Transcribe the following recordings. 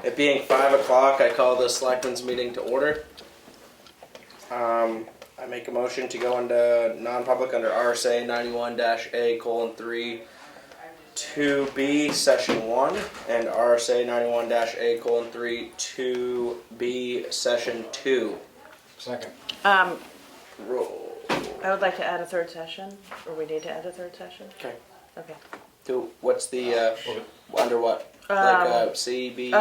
It being 5 o'clock, I call the Selectmen's meeting to order. I make a motion to go into non-public under RSA 91-A:3 2B Session 1 and RSA 91-A:3 2B Session 2. Second. Roll. I would like to add a third session, or we need to add a third session? Okay. Okay. So what's the, under what? C, B?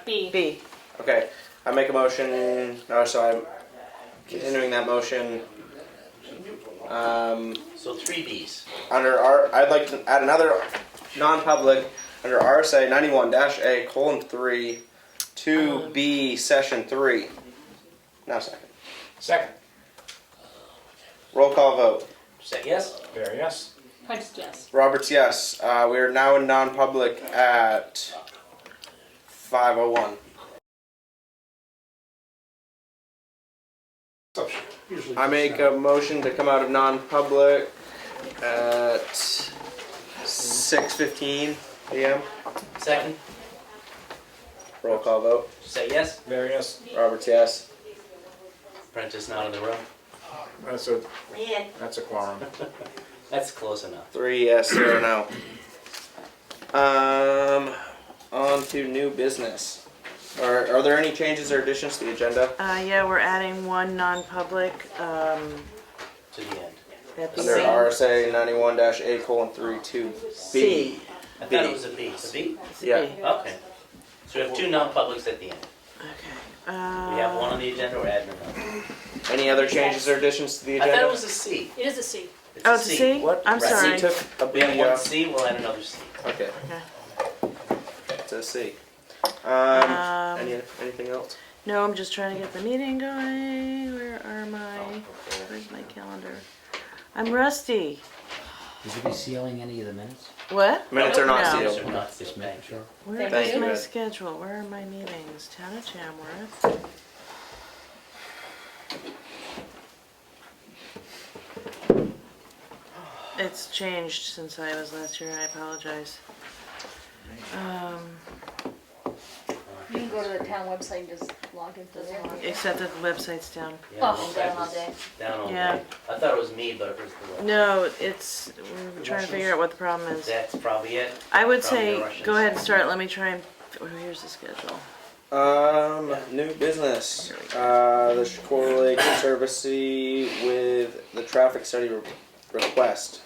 B. B. Okay, I make a motion, so I'm continuing that motion. So 3 Bs. I'd like to add another non-public under RSA 91-A:3 2B Session 3. Now second. Second. Roll call vote. Say yes? Bear, yes. Hunt's yes. Roberts, yes. We are now in non-public at 5:01. I make a motion to come out of non-public at 6:15 p.m. Second? Roll call vote. Say yes? Bear, yes. Roberts, yes. Prentice not in the room. That's a quorum. That's close enough. 3 yes, 0 no. On to new business. Are there any changes or additions to the agenda? Yeah, we're adding one non-public, To the end. at the Under same. RSA 91-A:3 2B. C. I thought it was a B. A B? Yeah. Okay. So we have 2 non-publics at the end. Okay. We have one on the agenda, we're adding another. Any other changes or additions to the I agenda? thought it was a C. It is a C. Oh, it's a C? What? I'm Right. sorry. C took a We B. have one C, we'll add another C. Okay, Okay. it's a C. Anything else? No, I'm just trying to get the meeting going. Where's my calendar? I'm rusty. Would you be sealing any of the minutes? What? Minutes are not No. sealed. These are not Just sealed, making thank sure. you. Where Thank is you. my schedule? Where are my meetings? Town of Tamworth. It's changed since I was last here. I apologize. You can go to the town website and just log into there. Except that the website's down. Yeah, Oh, the down site all was day. Down all Yeah. day. I thought it was me, but it was the website. No, we're trying to figure out what the problem is. That's probably it. I would Probably say, the Russians. go ahead and start. Let me try and, here's the schedule. New business. The Coral Lake Conservancy with the traffic study request.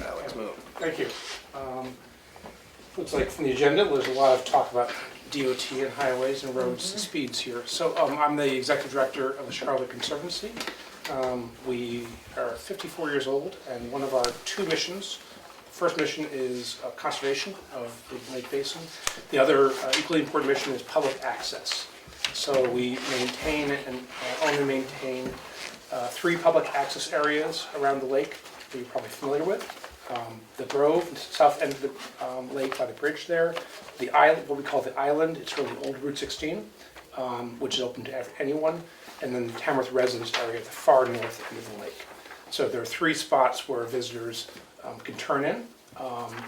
Alex, move. Thank you. Looks like from the agenda, there's a lot of talk about DOT and highways and roads and speeds here. So I'm the executive director of the Charlotte Conservancy. We are 54 years old, and one of our 2 missions, the first mission is conservation of the Lake Basin. The other equally important mission is public access. So we maintain and only maintain 3 public access areas around the lake that you're probably familiar with. The Grove, the south end of the lake by the bridge there. The island, what we call the island, it's really old Route 16, which is open to anyone. And then the Tamworth residence area at the far north end of the lake. So there are 3 spots where visitors can turn in.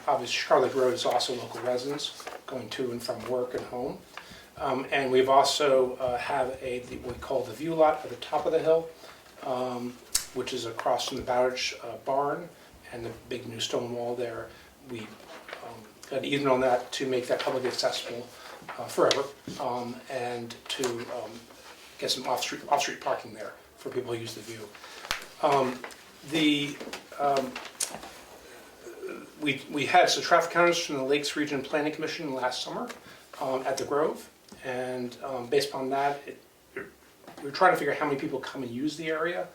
Obviously, Charlotte Road is also local residents going to and from work and home. And we've also have what we call the view lot at the top of the hill, which is across from the Bowditch barn and the big new stone wall there. We got easement on that to make that publicly accessible forever, and to get some off-street parking there for people who use the view. We had some traffic counters from the Lakes Region Planning Commission last summer at the Grove, and based upon that, we're trying to figure out how many people come and use the area.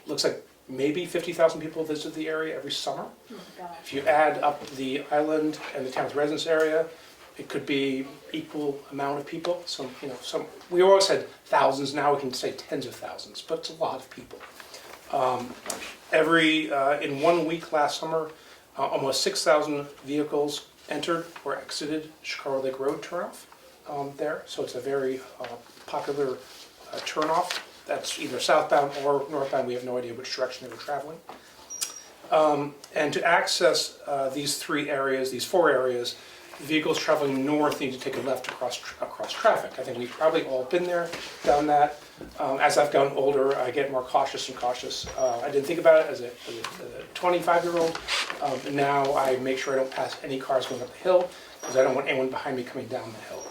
Looks like maybe 50,000 people visit the area every summer. If you add up the island and the town's residence area, it could be equal amount of people. We always said thousands, now we can say tens of thousands, but it's a lot of people. In 1 week last summer, almost 6,000 vehicles entered or exited Chicago Lake Road turnoff there. So it's a very popular turnoff. That's either southbound or northbound. We have no idea which direction they were traveling. And to access these 4 areas, vehicles traveling north need to take a left across traffic. I think we've probably all been there, done that. As I've gotten older, I get more cautious and cautious. I didn't think about it as a 25-year-old. But now I make sure I don't pass any cars going up the hill because I don't want anyone behind me coming down the hill.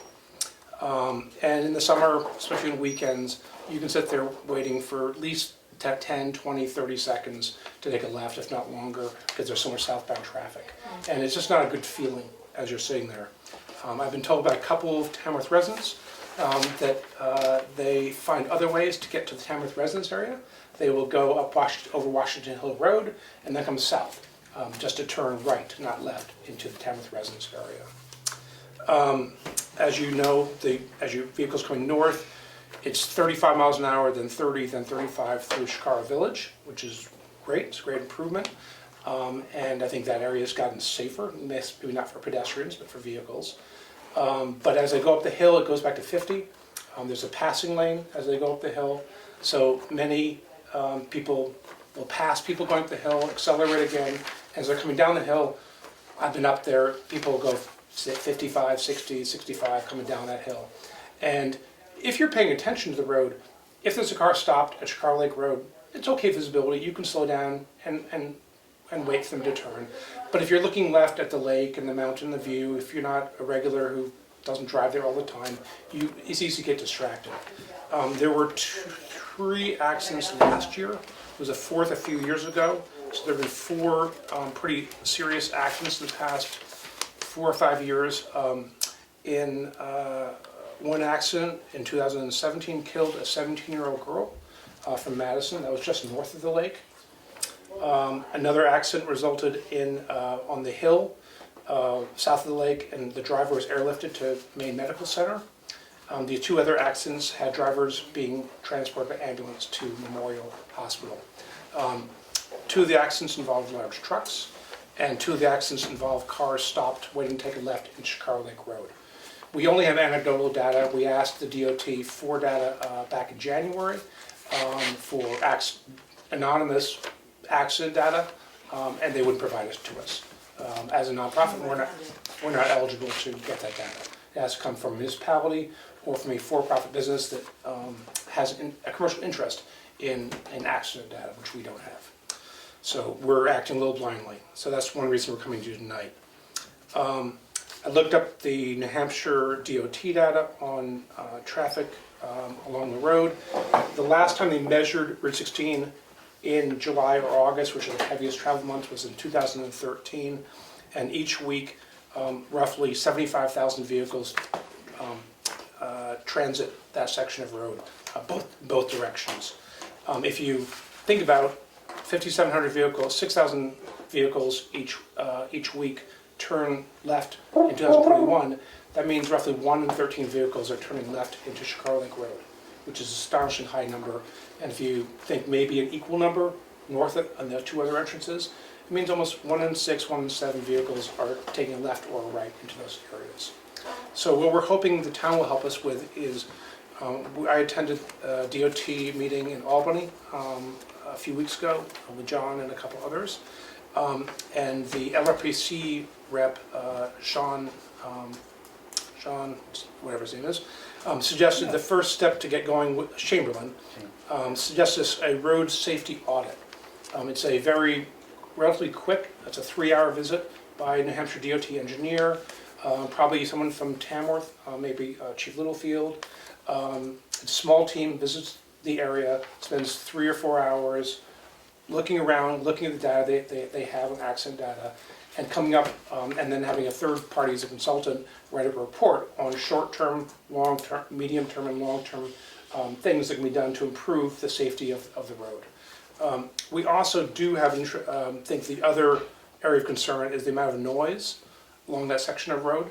And in the summer, especially on weekends, you can sit there waiting for at least 10, 20, 30 seconds to take a left, if not longer, because there's so much southbound traffic. And it's just not a good feeling as you're sitting there. I've been told by a couple of Tamworth residents that they find other ways to get to the Tamworth residence area. They will go up over Washington Hill Road and then come south, just to turn right, not left, into the Tamworth residence area. As you know, as your vehicle's coming north, it's 35 miles an hour, then 30, then 35 through Chicago Village, which is great. It's a great improvement. And I think that area has gotten safer, maybe not for pedestrians, but for vehicles. But as they go up the hill, it goes back to 50. There's a passing lane as they go up the hill. So many people will pass people going up the hill, accelerate again. As they're coming down the hill, I've been up there, people go 55, 60, 65 coming down that hill. And if you're paying attention to the road, if there's a car stopped at Chicago Lake Road, it's okay visibility. You can slow down and wait for them to turn. But if you're looking left at the lake and the mountain, the view, if you're not a regular who doesn't drive there all the time, it's easy to get distracted. There were 3 accidents last year. There was a 4th a few years ago. So there have been 4 pretty serious accidents in the past 4 or 5 years. One accident in 2017 killed a 17-year-old girl from Madison. That was just north of the lake. Another accident resulted in on the hill south of the lake, and the driver was airlifted to Maine Medical Center. The 2 other accidents had drivers being transported by ambulance to Memorial Hospital. 2 of the accidents involved large trucks, and 2 of the accidents involved cars stopped waiting to take a left in Chicago Lake Road. We only have anecdotal data. We asked the DOT for data back in January for anonymous accident data, and they wouldn't provide it to us. As a nonprofit, we're not eligible to get that data. It has to come from a municipality or from a for-profit business that has a commercial interest in accident data, which we don't have. So we're acting a little blindly. So that's one reason we're coming to you tonight. I looked up the New Hampshire DOT data on traffic along the road. The last time they measured Route 16 in July or August, which are the heaviest travel months, was in 2013. And each week, roughly 75,000 vehicles transit that section of road, both directions. If you think about 5,700 vehicles, 6,000 vehicles each week turn left in 2021, that means roughly 1 in 13 vehicles are turning left into Chicago Lake Road, which is an astonishing high number. And if you think maybe an equal number north on the 2 other entrances, it means almost 1 in 6, 1 in 7 vehicles are taking a left or a right into those areas. So what we're hoping the town will help us with is, I attended a DOT meeting in Albany a few weeks ago with John and a couple others. And the LRPC rep, Sean, whatever his name is, suggested the first step to get going with Chamberlain, suggests a road safety audit. It's a relatively quick, it's a 3-hour visit by a New Hampshire DOT engineer, probably someone from Tamworth, maybe Chief Littlefield. It's a small team, visits the area, spends 3 or 4 hours looking around, looking at the data they have on accident data, and coming up and then having a third party as a consultant write a report on short-term, long-term, medium-term, and long-term things that can be done to improve the safety of the road. We also do have, think the other area of concern is the amount of noise along that section of road.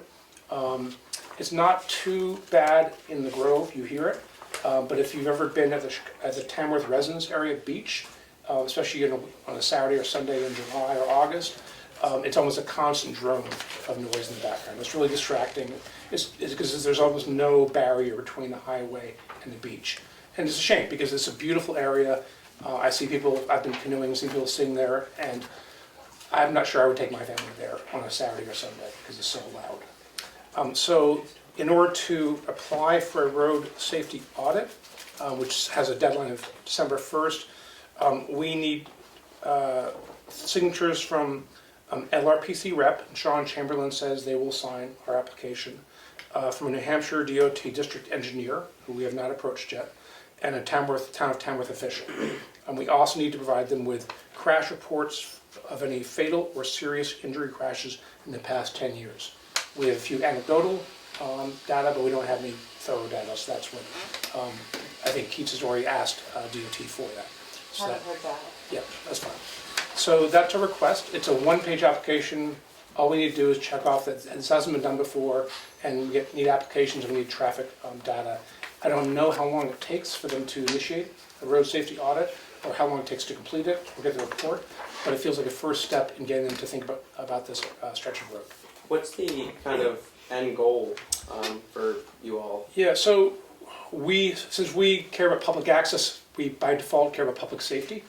It's not too bad in the Grove, you hear it, but if you've ever been at the Tamworth residence area beach, especially on a Saturday or Sunday in July or August, it's almost a constant drone of noise in the background. It's really distracting. It's because there's almost no barrier between the highway and the beach. And it's a shame because it's a beautiful area. I see people, I've been canoeing, seen people sitting there, and I'm not sure I would take my family there on a Saturday or Sunday because it's so loud. So in order to apply for a road safety audit, which has a deadline of December 1st, we need signatures from LRPC rep. Sean Chamberlain says they will sign our application. From a New Hampshire DOT district engineer, who we have not approached yet, and a town of Tamworth official. And we also need to provide them with crash reports of any fatal or serious injury crashes in the past 10 years. We have a few anecdotal data, but we don't have any thorough data, so that's what I think Keats has already asked DOT for that. So Haven't heard back. yeah, that's fine. So that's a request. It's a one-page application. All we need to do is check off that this hasn't been done before, and we need applications, and we need traffic data. I don't know how long it takes for them to initiate a road safety audit, or how long it takes to complete it, or get the report, but it feels like a first step in getting them to think about this stretch of road. What's the kind of end goal for you all? Yeah, so since we care about public access, we by default care about public safety.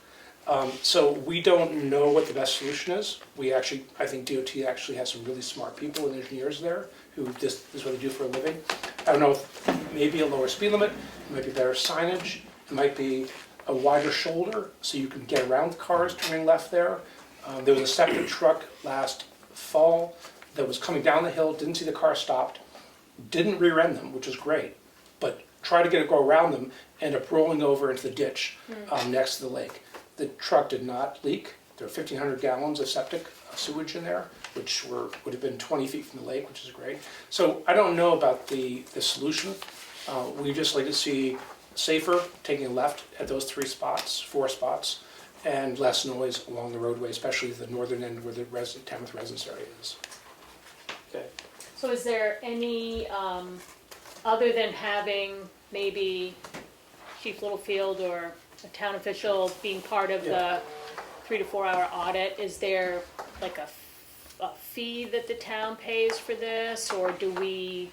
So we don't know what the best solution is. I think DOT actually has some really smart people and engineers there who this is what they do for a living. I don't know if maybe a lower speed limit, it might be better signage, it might be a wider shoulder so you can get around cars turning left there. There was a septic truck last fall that was coming down the hill, didn't see the car stopped, didn't rear end them, which is great, but tried to go around them, ended up rolling over into the ditch next to the lake. The truck did not leak. There were 1,500 gallons of septic sewage in there, which would have been 20 feet from the lake, which is great. So I don't know about the solution. We just like to see safer taking a left at those 4 spots, and less noise along the roadway, especially the northern end where the Tamworth residence area is. Okay. So is there any, other than having maybe Chief Littlefield or a town official being part of the 3 to 4 hour audit, is there like a fee that the town pays for this, or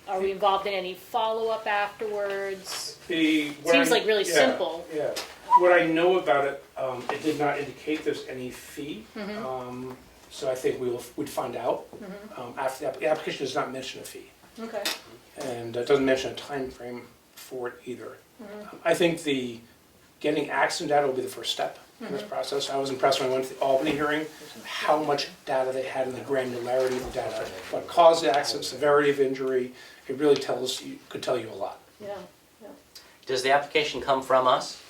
are we involved in any follow-up afterwards? Seems like really simple. Yeah. What I know about it, it did not indicate there's any fee. So I think we'd find out after the application does not mention a fee. Okay. And it doesn't mention a time frame for it either. I think getting accident data will be the first step in this process. I was impressed when I went to the Albany hearing, how much data they had and the granularity of the data, what caused the accident, severity of injury. It really could tell you a lot. Yeah. Does the application come from us?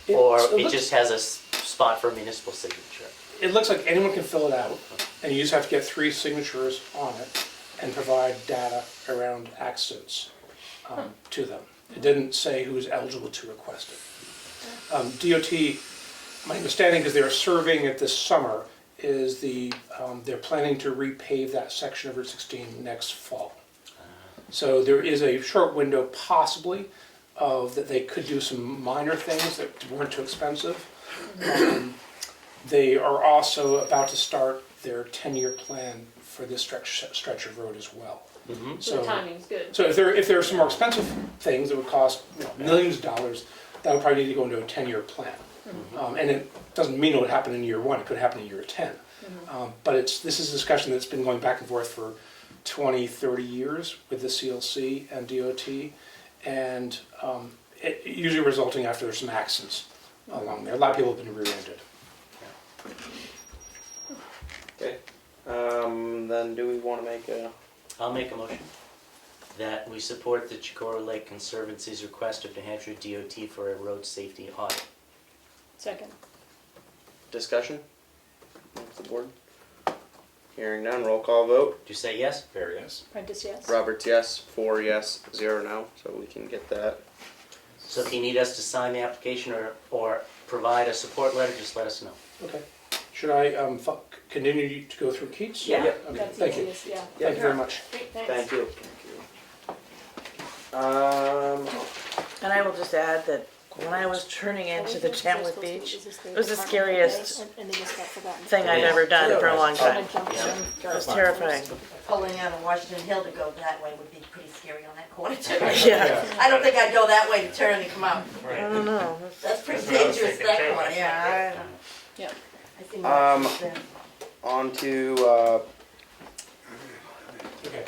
It- Or so it just has a spot for municipal signature? It looks like anyone can fill it out, and you just have to get 3 signatures on it and provide data around accidents to them. It didn't say who was eligible to request it. DOT, my understanding is they're surveying it this summer, is they're planning to repave that section of Route 16 next fall. So there is a short window possibly that they could do some minor things that weren't too expensive. They are also about to start their 10-year plan for this stretch of road as well. So the timing's good. So if there are some more expensive things that would cost millions of dollars, that would probably need to go into a 10-year plan. And it doesn't mean it would happen in year 1, it could happen in year 10. But this is a discussion that's been going back and forth for 20, 30 years with the CLC and DOT, and it usually resulting after there's some accidents along there. A lot of people have been rear-ended. Okay. Then do we want to make a... I'll make a motion that we support the Chicora Lake Conservancy's request of New Hampshire DOT for a road safety audit. Second. discussion amongst the board? Hearing none, roll call vote. Do you say yes? Very yes. Prentice, yes? Roberts, yes. 4 yes, 0 no. So we can get that. So if you need us to sign the application or provide a support letter, just let us know. Okay. Should I continue to go through Keats? Yeah. Okay, That's thank you. easiest, yeah. Thank you very much. Great, thanks. Thank you. And I will just add that when I was turning into the Tamworth Beach, it was the scariest thing I've ever done for a long time. It was terrifying. Pulling out of Washington Hill to go that way would be pretty scary on that corner too. Yeah, I don't think I'd go that way to turn and come out. I don't know. That's pretty dangerous, that corner, yeah. Yeah. I think that's On to Okay.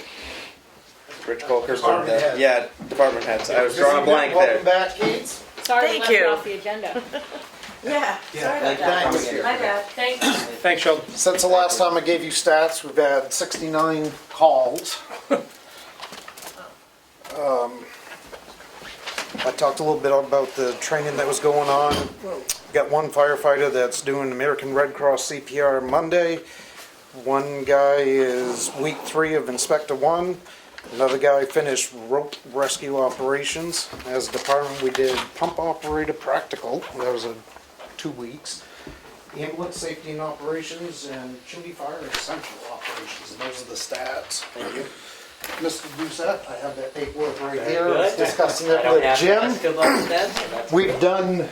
Rich Colker's Department birthday. head. Yeah, department heads. I was drawing a blank Welcome there. back, Keats. Sorry we Thank left it you. off the agenda. Yeah, sorry about that. Thanks. My bad. Thanks. Thanks, Sheldon. Since the last time I gave you stats, we've had 69 calls. I talked a little bit about the training that was going on. Got one firefighter that's doing American Red Cross CPR Monday. One guy is week 3 of Inspector 1. Another guy finished rope rescue operations. As a department, we did pump operator practical. That was 2 weeks. Ambulance safety and operations and chimney fire essential operations. And those are the stats. Thank you. Mr. Doucette, I have that paperwork right Very here. I was good. discussing I it don't with have to Jim. ask about that, so that's We've done,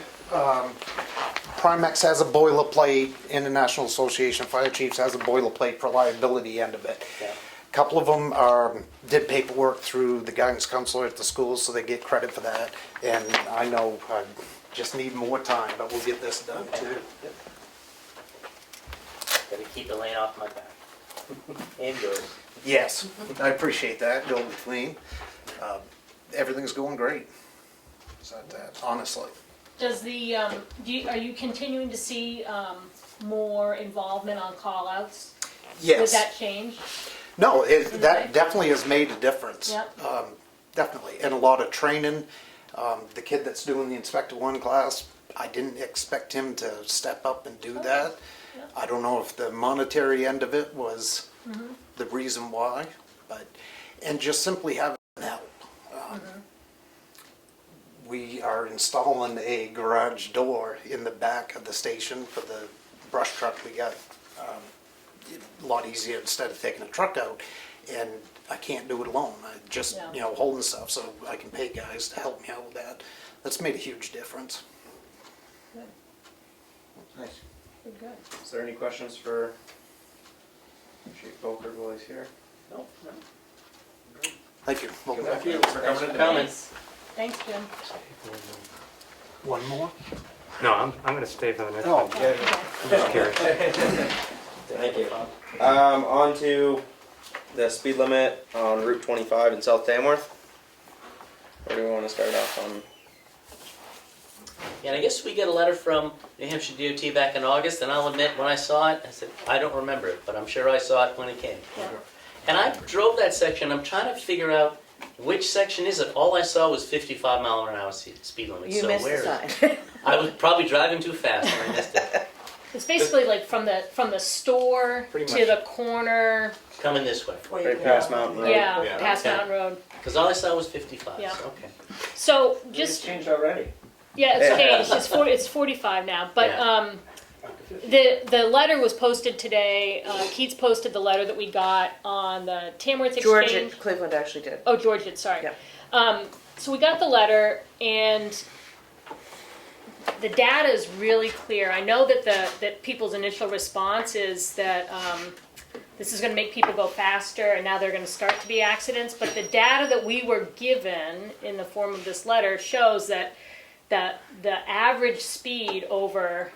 Primex has a boilerplate, International Association of Fire Chiefs has a boilerplate for liability end of it. Yeah. A couple of them did paperwork through the guidance counselor at the school, so they get credit for that. And I know I just need more time, but we'll get this done too. Gotta keep the lane off my back. And yours. Yes, I appreciate that, go between. Everything's going great. So that, honestly. Does the, are you continuing to see, more involvement on call-outs? Did Yes. that change? No, Okay. that definitely has made a difference. Yep. Definitely, and a lot of training. The kid that's doing the Inspector 1 class, I didn't expect him to step up and do that. Yep. I don't know if the monetary end of it was the reason why, but, and just simply having help. We are installing a garage door in the back of the station for the brush truck we got. A lot easier instead of taking a truck out, and I can't do it alone. I just, Yeah. holding stuff, so I can pay guys to help me out with that. That's made a huge difference. Good, Nice. good, good. Is there any questions for Chief Colker while he's here? No, no. Thank you. Thank you for coming in. Coming. Thanks, Jim. One more? No, I'm gonna stay for the next Oh, one. yeah. I'm just curious. Thank you. On to the speed limit on Route 25 in South Tamworth. Where do we want to start off on? And I guess we get a letter from New Hampshire DOT back in August, and I'll admit, when I saw it, I said, I don't remember it, but I'm sure I saw it when it came. Yeah. And I drove that section, I'm trying to figure out which section is it. All I saw was 55-mile-an-hour speed limit. You So missed where the is sign. it? I was probably driving too fast and I missed it. It's basically like from the store Pretty to much. the corner, Coming this way, Right past Mountain Road. yeah, past Okay. Mountain Road. because all I saw was 55, Yeah. so okay. So It's just, changed already. yeah, it's changed, it's 45 now, but, Yeah. the letter was posted today, Keats posted the letter that we got on the Tamworth George Exchange. at Cleveland actually did. Oh, George did, sorry. Yep. So we got the letter, and the data is really clear. I know that that people's initial response is that this is going to make people go faster, and now they're going to start to be accidents. But the data that we were given in the form of this letter shows that the average speed over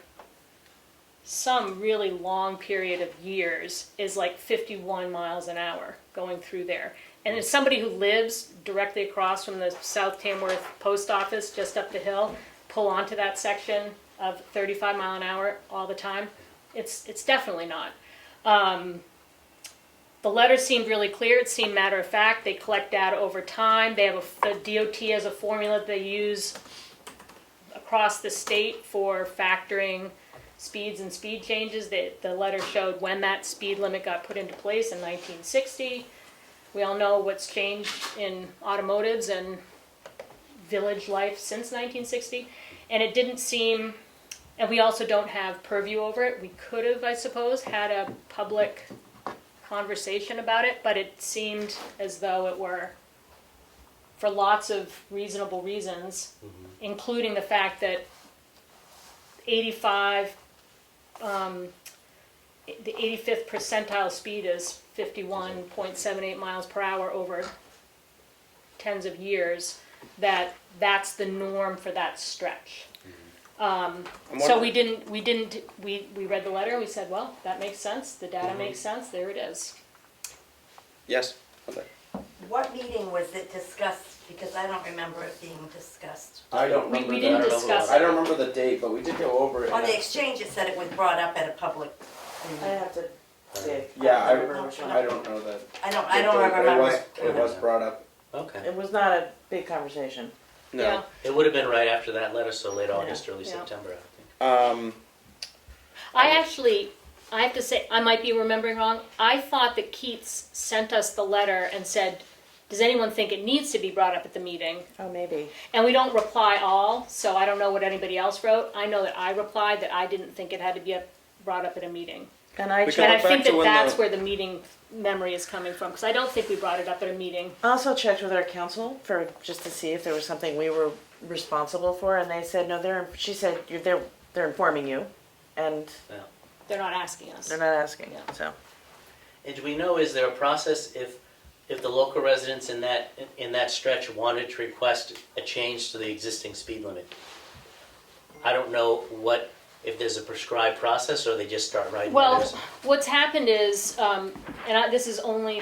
some really long period of years is like 51 miles an hour going through there. And as somebody who lives directly across from the South Tamworth post office, just up the hill, pull onto that section of 35 mile an hour all the time, it's definitely not. The letter seemed really clear. It seemed matter of fact. They collect data over time. They have the DOT has a formula that they use across the state for factoring speeds and speed changes. The letter showed when that speed limit got put into place in 1960. We all know what's changed in automotives and village life since 1960. And it didn't seem, and we also don't have purview over it. We could have, I suppose, had a public conversation about it, but it seemed as though it were, for lots of reasonable reasons, including the fact that 85, the 85th percentile speed is 51.78 miles per hour over tens of years, that's the norm for that stretch. So we read the letter and we said, well, that makes sense, the data makes sense, there it is. Yes. Okay. What meeting was it discussed? Because I don't remember it being discussed. I don't We- remember we that. didn't discuss I don't remember the date, but we did go over it. On the exchange, it said it was brought up at a public. I have to dig. Yeah, don't remember which one. I don't know that. I don't the date, but remember It was brought up. Okay. It was not a big conversation. No. Yeah. It would have been right after that letter, so late August, early Yeah. September, I think. I have to say, I might be remembering wrong. I thought that Keats sent us the letter and said, does anyone think it needs to be brought up at the meeting? Oh, maybe. And we don't reply all, so I don't know what anybody else wrote. I know that I replied that I didn't think it had to be brought up at a meeting. And I We checked. can And I look back think to that when that's the- where the meeting memory is coming from, because I don't think we brought it up at a meeting. Also checked with our council for, just to see if there was something we were responsible for, and they said, no, she said, they're informing you, and They're not asking us. they're not asking, Yeah. so. And do we know, is there a process if the local residents in that stretch wanted to request a change to the existing speed limit? I don't know if there's a prescribed process or they just start writing Well, letters. what's happened is, this is only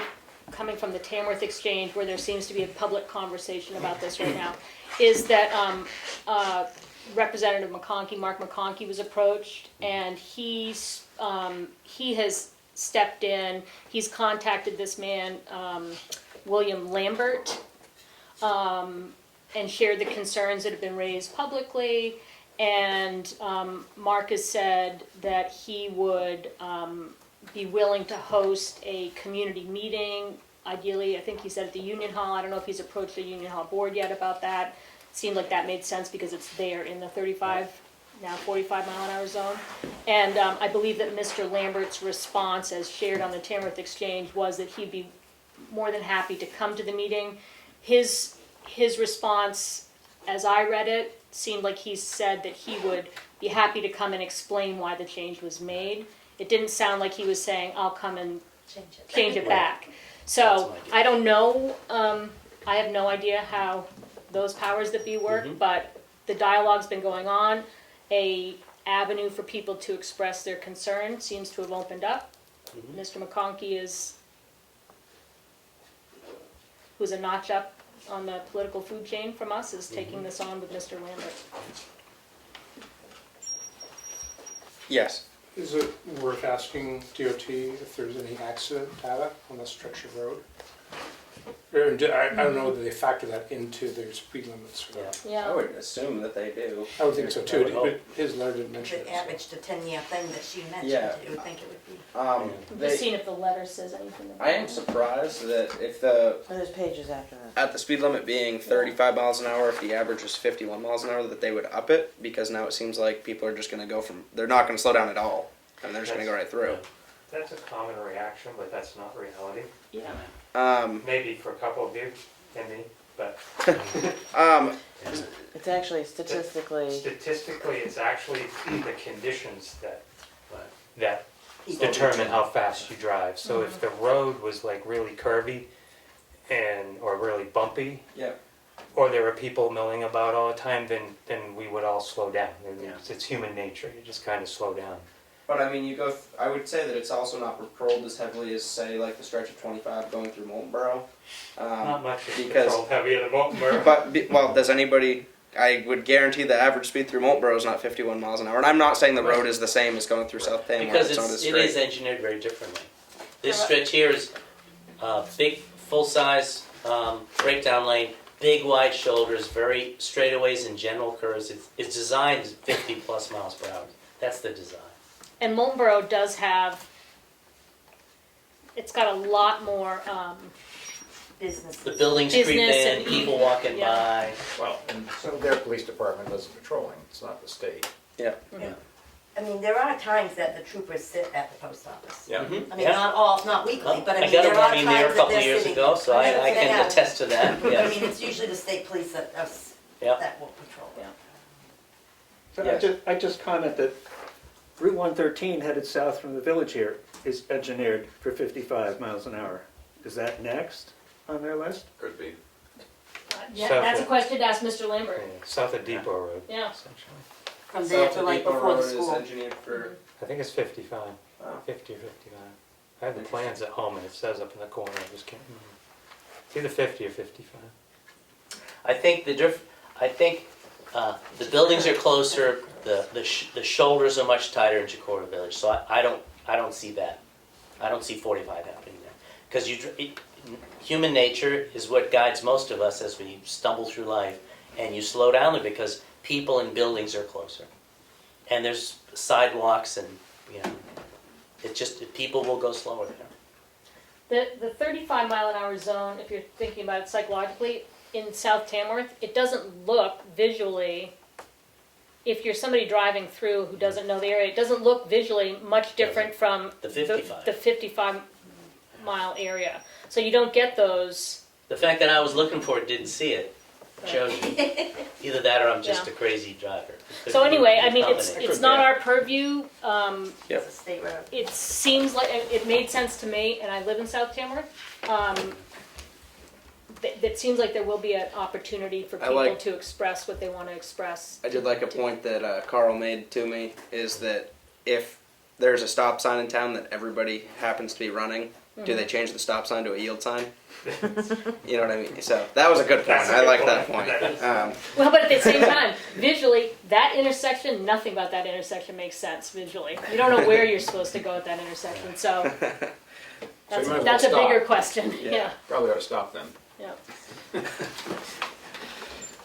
coming from the Tamworth Exchange, where there seems to be a public conversation about this right now, is that Representative Mark McConkey was approached, and he has stepped in. He's contacted this man, William Lambert, and shared the concerns that have been raised publicly. And Mark has said that he would be willing to host a community meeting. Ideally, I think he said at the Union Hall. I don't know if he's approached the Union Hall board yet about that. It seemed like that made sense because it's there in the 45 mile an hour zone. And I believe that Mr. Lambert's response, as shared on the Tamworth Exchange, was that he'd be more than happy to come to the meeting. His response, as I read it, seemed like he said that he would be happy to come and explain why the change was made. It didn't sound like he was saying, I'll come and change it back. So, That's an idea. I don't know, I have no idea how those powers that be work, but the dialogue's been going on. A avenue for people to express their concern seems to have opened up. Mr. McConkey who's a notch up on the political food chain from us, is taking this on with Mr. Lambert. Yes. Is it worth asking DOT if there's any accident data on that stretch of road? Or I don't know whether they factor that into their speed limits or not. I Yeah, would assume that they do. I would think so I too, would hope. but his letter didn't mention The it. so. average to 10-year thing that she mentioned, Yeah. you would think it would be. I'm They, just seeing if the letter says anything about I am surprised that if the Oh, there's pages after that. at the speed limit being 35 miles an hour, if the average was 51 miles an hour, that they would up it, because now it seems like people are just going to go they're not going to slow down at all, and they're just going to go right through. That's a common reaction, but that's not reality. Yeah. Maybe for a couple of you and me, but It's actually statistically, statistically, it's actually the conditions that Right. determine how fast you drive. So if the road was like really curvy or really bumpy, Yeah. or there were people milling about all the time, then we would all slow down. Yeah. It's human nature. You just kind of slow down. But I mean, I would say that it's also not patrolled as heavily as, say, like the stretch of 25 going through Moltenboro. Not much is because- controlled heavier than Moltenboro. But does anybody? I would guarantee the average speed through Moltenboro is not 51 miles an hour, and I'm not saying the road is the same as going through South Tamworth. Because it's not as it straight. is engineered very differently. This stretch here is big, full-size breakdown lane, big wide shoulders, very straightaways and general curves. It's designed 50 plus miles per hour. That's the design. And Moltenboro does have, it's got a lot more, Business. The buildings creep Business in, and- people walking yeah. by. Well, and so their police department does the patrolling, it's not the state. I mean, there are times that the troopers sit at the post office. Yeah. Mhm. I mean, Yeah. not weekly, but I mean, got there a are warning times there a that couple they're years sitting. ago, so I can Yeah. attest to that. But I Yes. mean, it's usually the state police that Yeah. will patrol. Yeah. So Yes. I just comment that Route 113 headed south from the village here is engineered for 55 miles an hour. Is that next on their list? Could be. yeah, South that's a of- question to ask Mr. Lambert. South of Depot Road, Yeah. essentially. From there to South like Depot before Road the is school. engineered for. I think it's 55, Wow. 50 or 55. I have the plans at home and it says up in the corner, I just can't remember. It's either 50 or 55. I think the buildings are closer, the shoulders are much tighter in Chicora Village, so I don't see that. I don't see 45 happening there. Because human nature is what guides most of us as we stumble through life, and you slow down there because people and buildings are closer. And there's sidewalks and, people will go slower there. The 35 mile an hour zone, if you're thinking about it psychologically, in South Tamworth, it doesn't look visually, if you're somebody driving through who doesn't know the area, it doesn't look visually much different from The 55. the 55 mile area. So you don't get those. The fact that I was looking for it, didn't see it, shows you. Either that or I'm just Yeah. a crazy driver. So anyway, I mean, Combination. it's not our purview. It's a state road. It seems like, it made sense to me, and I live in South Tamworth. It seems like there will be an opportunity for I people like- to express what they want to express. I did like a point that Carl made to me is that if there's a stop sign in town that everybody happens to be running, do they change the stop sign to a yield sign? You know what I mean? So that was a good point. I like that point. Well, but at the same time, visually, that intersection, nothing about that intersection makes sense visually. You don't know where you're supposed to go at that intersection, so So that's, you might as that's a well bigger stop. question. Yeah. Yeah, Probably ought to stop then. yeah.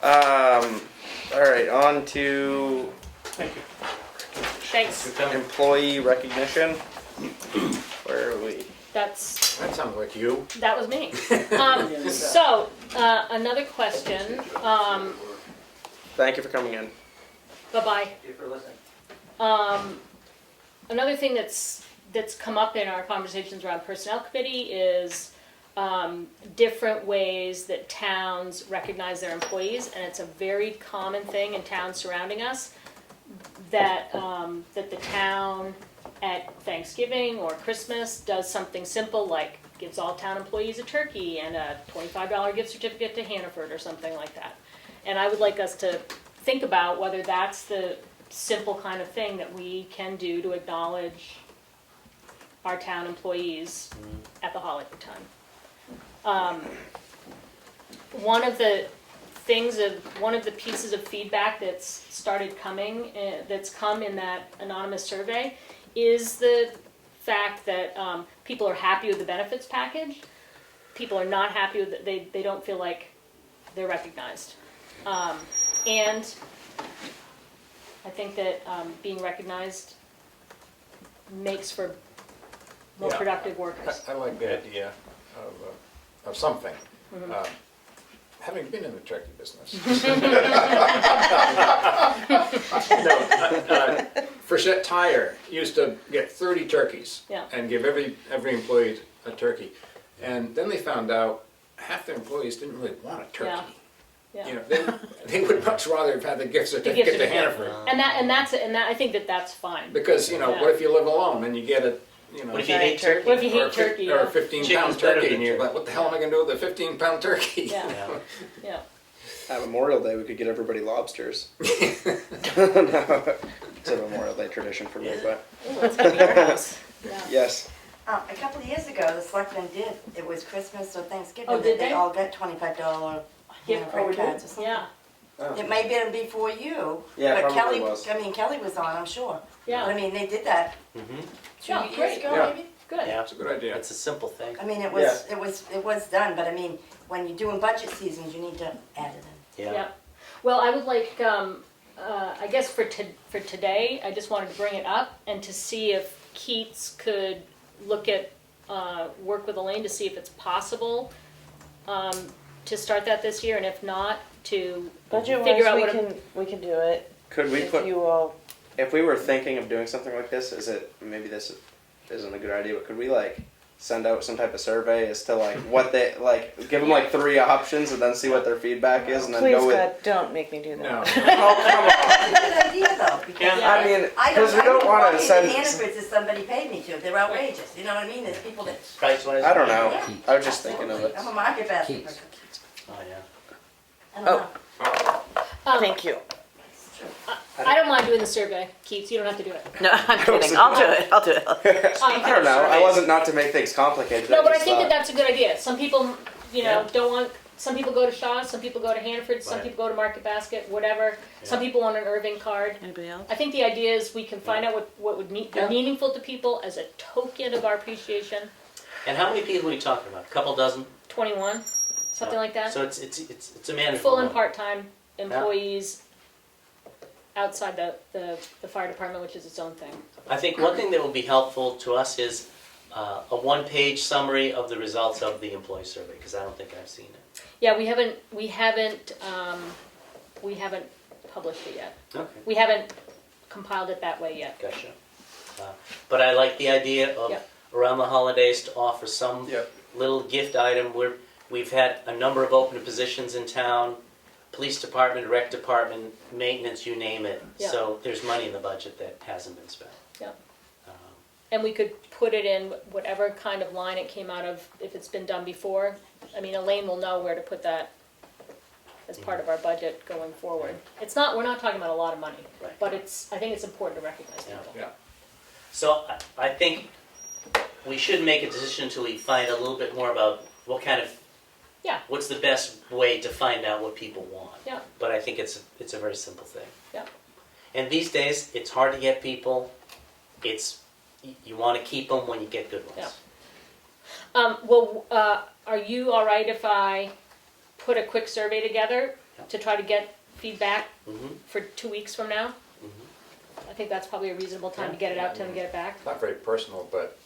All right, on to Thanks. employee recognition. Where are we? That sounds like you. That was me. So, another question. Thank you for coming in. Bye-bye. Another thing that's come up in our conversations around personnel committee is different ways that towns recognize their employees, and it's a very common thing in towns surrounding us that that the town at Thanksgiving or Christmas does something simple like gives all town employees a turkey and a $25 gift certificate to Hannaford or something like that. And I would like us to think about whether that's the simple kind of thing that we can do to acknowledge our town employees at the holiday time. One of the pieces of feedback that's started coming, that's come in that anonymous survey, is the fact that people are happy with the benefits package. People are not happy with it. They don't feel like they're recognized. And I think that being recognized makes for more Yeah. productive workers. I like the idea of something. Mm-hmm. Having been in the turkey business. Frechette Tire used to get 30 turkeys Yeah. and give every employee a turkey. And then they found out half their employees didn't really want a turkey. Yeah. You know, they would much rather have had the gift certificate to Hannaford. And I think that that's fine. Because, you know, what if you live alone and you get a, you know, What if you hate turkey? What if you or hate turkey? or a Yeah. 15-pound Chicken's better turkey, than and you're turkey. like, what the hell am I going to do with a 15-pound turkey? Yeah. Yeah. At Memorial Day, we could get everybody lobsters. No, it's a Memorial Day tradition for me, but Ooh, that's gonna be your house. Yeah. yes. A couple of years ago, the selectmen did, it was Christmas or Thanksgiving, Oh, did that they? they all got $25 Gift credit cards or something. Yeah. It may have been before you, Yeah, but probably Kelly, was. Kelly was on, I'm sure. Yeah. I mean, they did that Mm-hmm. 2 Yeah, years great. ago, Yeah. maybe? Good. Yeah, It's a good idea. it's a simple thing. I mean, it Yeah. was done, but I mean, when you're doing budget seasons, you need to add it in. Yeah. Yeah. Well, I would like, I guess for today, I just wanted to bring it up and to see if Keats could look at, work with Elaine to see if it's possible to start that this year, and if not, to Budget figure out wise, what. we can do it. Could we If put, you all, if we were thinking of doing something like this, maybe this isn't a good idea, but could we send out some type of survey as to what they, give them 3 options and then see what their feedback is and then please go with. God, don't make me do that. No. Oh, come on. It's a good idea though, because Yeah. I mean, I because we don't want to walk send. into Hannaford's if somebody paid me to, they're outrageous, you know what I mean? There's people that, Price wise? I don't know. Yeah. I was just thinking of it. I'm a market basket Keats. person. Oh, yeah. I don't know. Thank you. It's true. I don't mind doing the survey, Keats. You don't have to do it. No, I'm kidding. I'll do it. I'll do it. I don't know. I wasn't not to make things complicated. No, but I just think thought- that's a good idea. Some people you know, Yeah. don't want, some people go to Shaw's, some people go to Hannaford, some Right. people go to Market Basket, whatever. Some Yeah. people want an Irving card. Anybody else? I think the idea is we can find out what would be Yeah. meaningful to people as a token of our appreciation. And how many people are we talking about? A couple dozen? 21, something like that. So it's a manageable Full and number. part-time employees outside the fire department, which is its own thing. I think one thing that will be helpful to us is a one-page summary of the results of the employee survey, because I don't think I've seen it. Yeah, we haven't published it yet. Okay. We haven't compiled it that way yet. Gotcha. But I like the idea of Yep. around the holidays to offer some Yep. little gift item. We've had a number of open positions in town, police department, rec department, maintenance, you name it. Yeah. So there's money in the budget that hasn't been spent. Yep. Um, And we could put it in whatever kind of line it came out of, if it's been done before. I mean, Elaine will know where to put that as part of our budget going forward. It's not, we're not talking about a lot of money, Right. but I think it's important to recognize Yeah. people. Yeah. So I think we should make a decision until we find a little bit more about what kind of, Yeah. what's the best way to find out what people want. Yeah. But I think it's a very simple thing. Yeah. And these days, it's hard to get people. You want to keep them when you get good ones. Yeah. Are you all right if I put a quick survey together Yeah. to try to get feedback Mm-hmm. for 2 weeks from now? I think that's probably a reasonable time to get it out to them and get it back. Not very personal, but.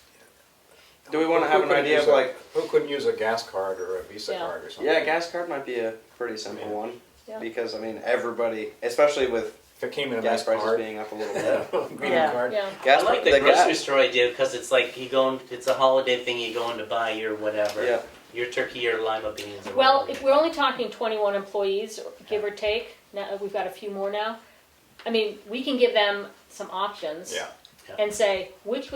Do we want to have an Who couldn't idea use of a- like? Who couldn't use a gas card or a Visa Yeah. card or something? Yeah, gas card might be a pretty simple one Yeah. because I mean everybody, especially with If it came in a gas nice prices card. being up a little bit. Greeting Yeah. card. Yeah. Gas I like the the grocery gas, store idea because it's like it's a holiday thing. You go in to buy your whatever, yeah. your turkey or lima beans. Or Well, whatever. if we're only talking 21 employees, give or take, now, we've got a few more now. I mean, we can give them some options Yeah. and say, which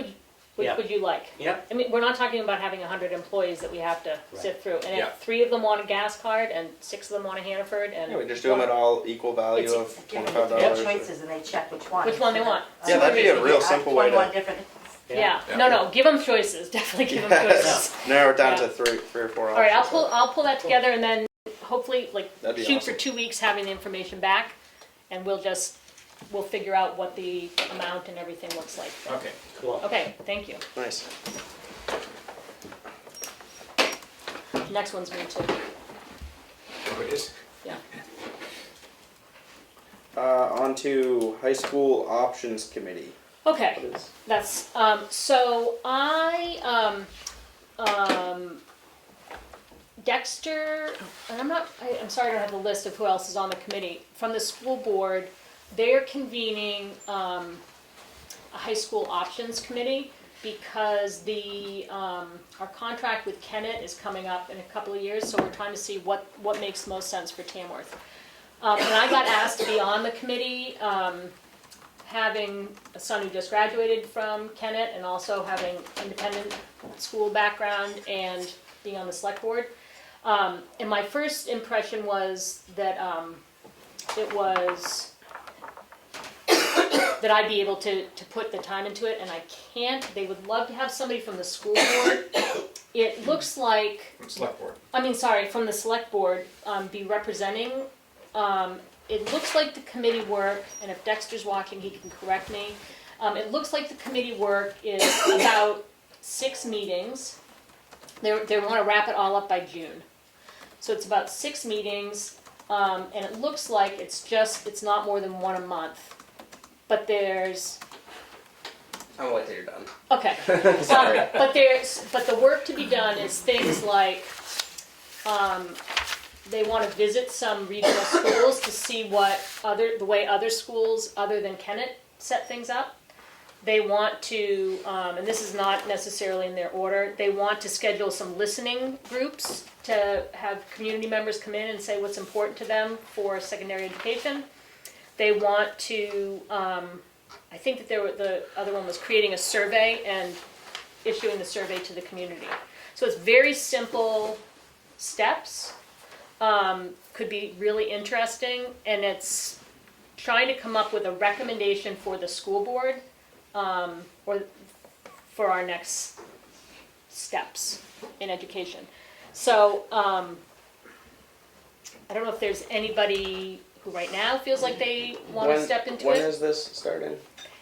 Yeah. would you like? Yeah. I mean, we're not talking about having 100 employees that we have to sift through. And Yeah. if 3 of them want a gas card and 6 of them want a Hannaford and Yeah, we just do them at all equal value It's- of Give them $25. choices and they check which one. which one they want. Yeah, that'd be a Super real easy. simple way 21 to different. Yeah. Yeah. No, give them choices. Definitely give them choices. narrow it down Yeah. to three or four. All right, options. I'll pull that together and then hopefully That'd be shoot awesome. for 2 weeks having the information back, and we'll figure out what the amount and everything looks like. Okay. Cool. Okay, thank you. Nice. Next one's me too. Oh, it is? Yeah. On to high school options committee. Okay. What is? That's so Dexter, and I'm sorry I don't have the list of who else is on the committee. From the school board, they're convening a high school options committee because our contract with Kennett is coming up in a couple of years, so we're trying to see what makes most sense for Tamworth. And I got asked to be on the committee, having a son who just graduated from Kennett and also having independent school background and being on the select board. And my first impression was that it was that I'd be able to put the time into it, and I can't. They would love to have somebody from the school board. It looks like, Select board. from the select board, be representing. It looks like the committee work, and if Dexter's watching, he can correct me. It looks like the committee work is about 6 meetings. They want to wrap it all up by June. So it's about 6 meetings, and it looks like it's not more than 1 a month. But there's, I'm gonna wait till you're done. okay. But the work to be done is things like, they want to visit some regional schools to see the way other schools other than Kennett set things up. They want to, and this is not necessarily in their order, they want to schedule some listening groups to have community members come in and say what's important to them for secondary education. They want to, I think that the other one was creating a survey and issuing the survey to the community. So it's very simple steps. Could be really interesting, and it's trying to come up with a recommendation for the school board, or for our next steps in education. So, I don't know if there's anybody who right now feels like they want to step into When it. is this starting?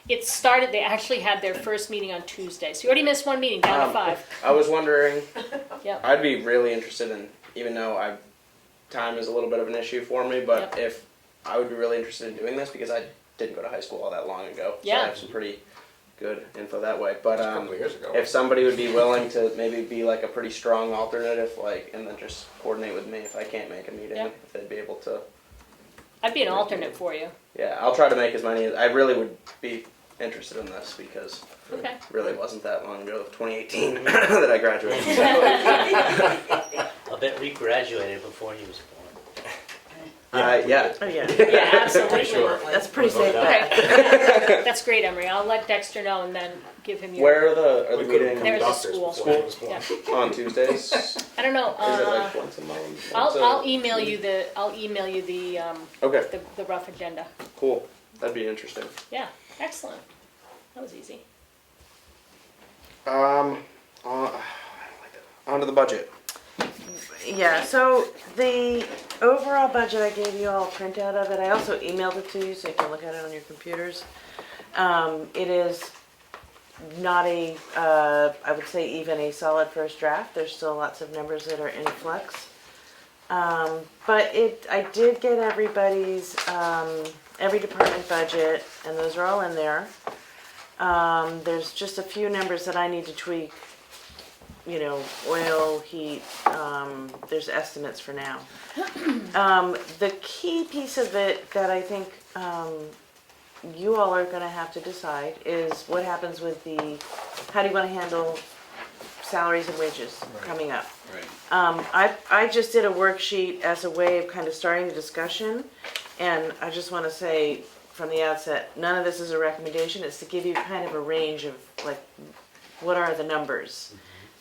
It started, they actually had their first meeting on Tuesday, so you already missed one meeting, down to 5. I was wondering, Yep. I'd be really interested in, even though time is a little bit of an issue for me, but Yep. if I would be really interested in doing this because I didn't go to high school all that long ago. So Yeah. I have some pretty good info that way. But A couple of years ago. if somebody would be willing to maybe be like a pretty strong alternative, like, and then just coordinate with me if I can't make a meeting, Yeah. if they'd be able to. I'd be an alternate for you. Yeah, I'll try to make as many as I really would be interested in this because Okay. it really wasn't that long ago, 2018, that I graduated. So. I bet Rick graduated before he was born. Yeah. Oh, yeah. Yeah, absolutely. Sure. That's a pretty safe bet. Okay. That's great, Emery. I'll let Dexter know and then give him your. Where are the We could have meetings? There's a doctors school. before he was born. Yeah. On Tuesdays? Is I don't know. it like once a month? I'll email you the Okay, the rough agenda. cool. That'd be interesting. Yeah, excellent. That was easy. On to the budget. Yeah, so the overall budget, I gave you all a printout of it. I also emailed it to you so you can look at it on your computers. It is not I would say even a solid first draft. There's still lots of numbers that are in flux. But I did get everybody's, every department budget, and those are all in there. There's just a few numbers that I need to tweak. You know, oil, heat, there's estimates for now. The key piece of it that I think you all are gonna have to decide is what happens with how do you wanna handle salaries and wages coming up? I just did a worksheet as a way of kind of starting the discussion, and I just wanna say from the outset, none of this is a recommendation, it's to give you kind of a range of like, what are the numbers?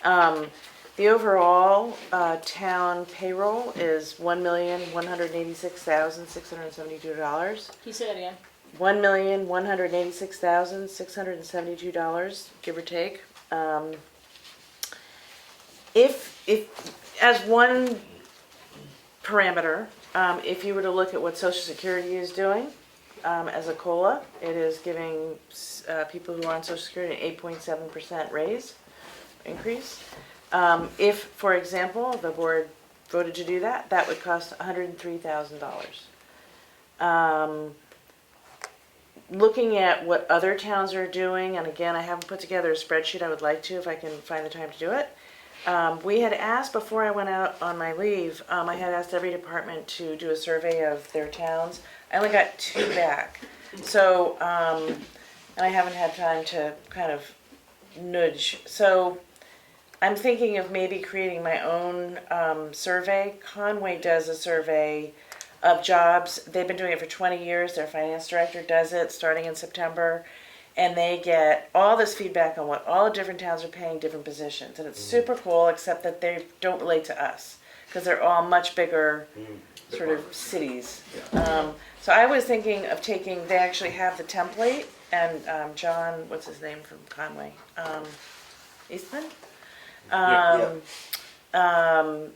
The overall town payroll is $1,186,672. Can you say that again? $1,186,672, give or take. If as one parameter, if you were to look at what Social Security is doing as a COLA, it is giving people who are on Social Security an 8.7% raise. Increase. If, for example, the board voted to do that, that would cost $103,000. Looking at what other towns are doing, and again, I haven't put together a spreadsheet, I would like to if I can find the time to do it. We had asked, before I went out on my leave, I had asked every department to do a survey of their towns. I only got 2 back. So, and I haven't had time to kind of nudge. So, I'm thinking of maybe creating my own survey. Conway does a survey of jobs. They've been doing it for 20 years. Their finance director does it starting in September. And they get all this feedback on what all the different towns are paying different positions. And it's super cool, except that they don't relate to us because they're all much bigger sort of cities. So I was thinking of they actually have the template, and John, what's his name from Conway? Eastman?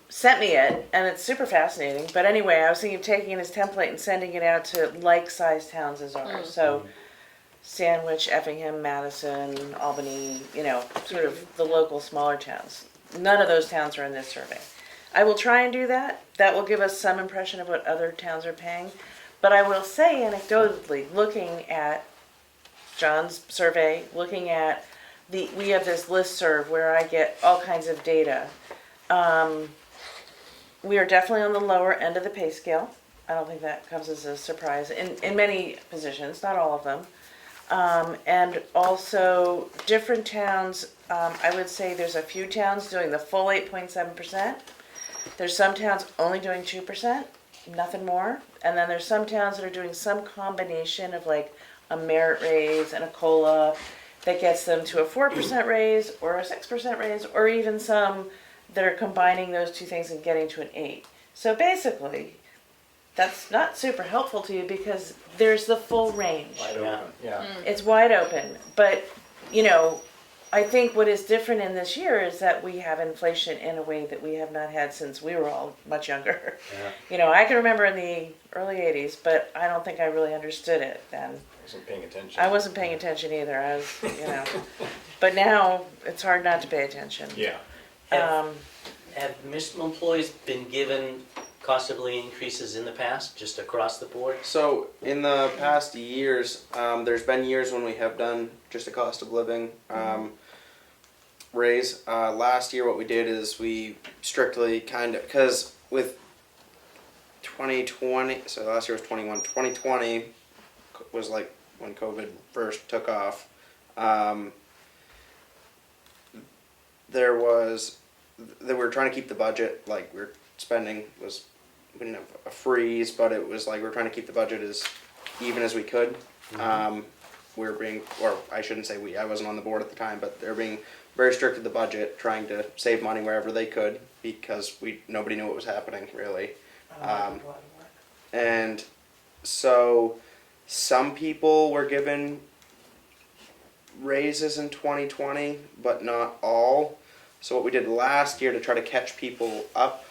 Sent me it, and it's super fascinating. But anyway, I was thinking of taking his template and sending it out to like-sized towns as ours. So Sandwich, Effingham, Madison, Albany, sort of the local smaller towns. None of those towns are in this survey. I will try and do that. That will give us some impression of what other towns are paying. But I will say anecdotally, looking at John's survey, looking at we have this listserv where I get all kinds of data. We are definitely on the lower end of the pay scale. I don't think that comes as a surprise in many positions, not all of them. And also different towns, I would say there's a few towns doing the full 8.7%. There's some towns only doing 2%, nothing more. And then there's some towns that are doing some combination of like a merit raise and a COLA that gets them to a 4% raise or a 6% raise, or even some that are combining those two things and getting to an 8. So basically, that's not super helpful to you because there's the full range. Wide open, yeah. It's wide open, but I think what is different in this year is that we have inflation in a way that we have not had since we were all much younger. Yeah. You know, I can remember in the early 80s, but I don't think I really understood it then. I wasn't paying attention. I wasn't paying attention either. I was, you know. But now it's hard not to pay attention. Yeah. Have municipal employees been given cost of living increases in the past, just across the board? So in the past years, there's been years when we have done just a cost of living raise. Last year, what we did is we strictly kind of, because with 2020, so last year was 21. 2020 was like when COVID first took off. They were trying to keep the budget, like we didn't have a freeze, but it was like we were trying to keep the budget as even as we could. We were being, or I shouldn't say we, I wasn't on the board at the time, but they were being very strict with the budget, trying to save money wherever they could because nobody knew what was happening really. And so some people were given raises in 2020, but not all. So what we did last year to try to catch people up,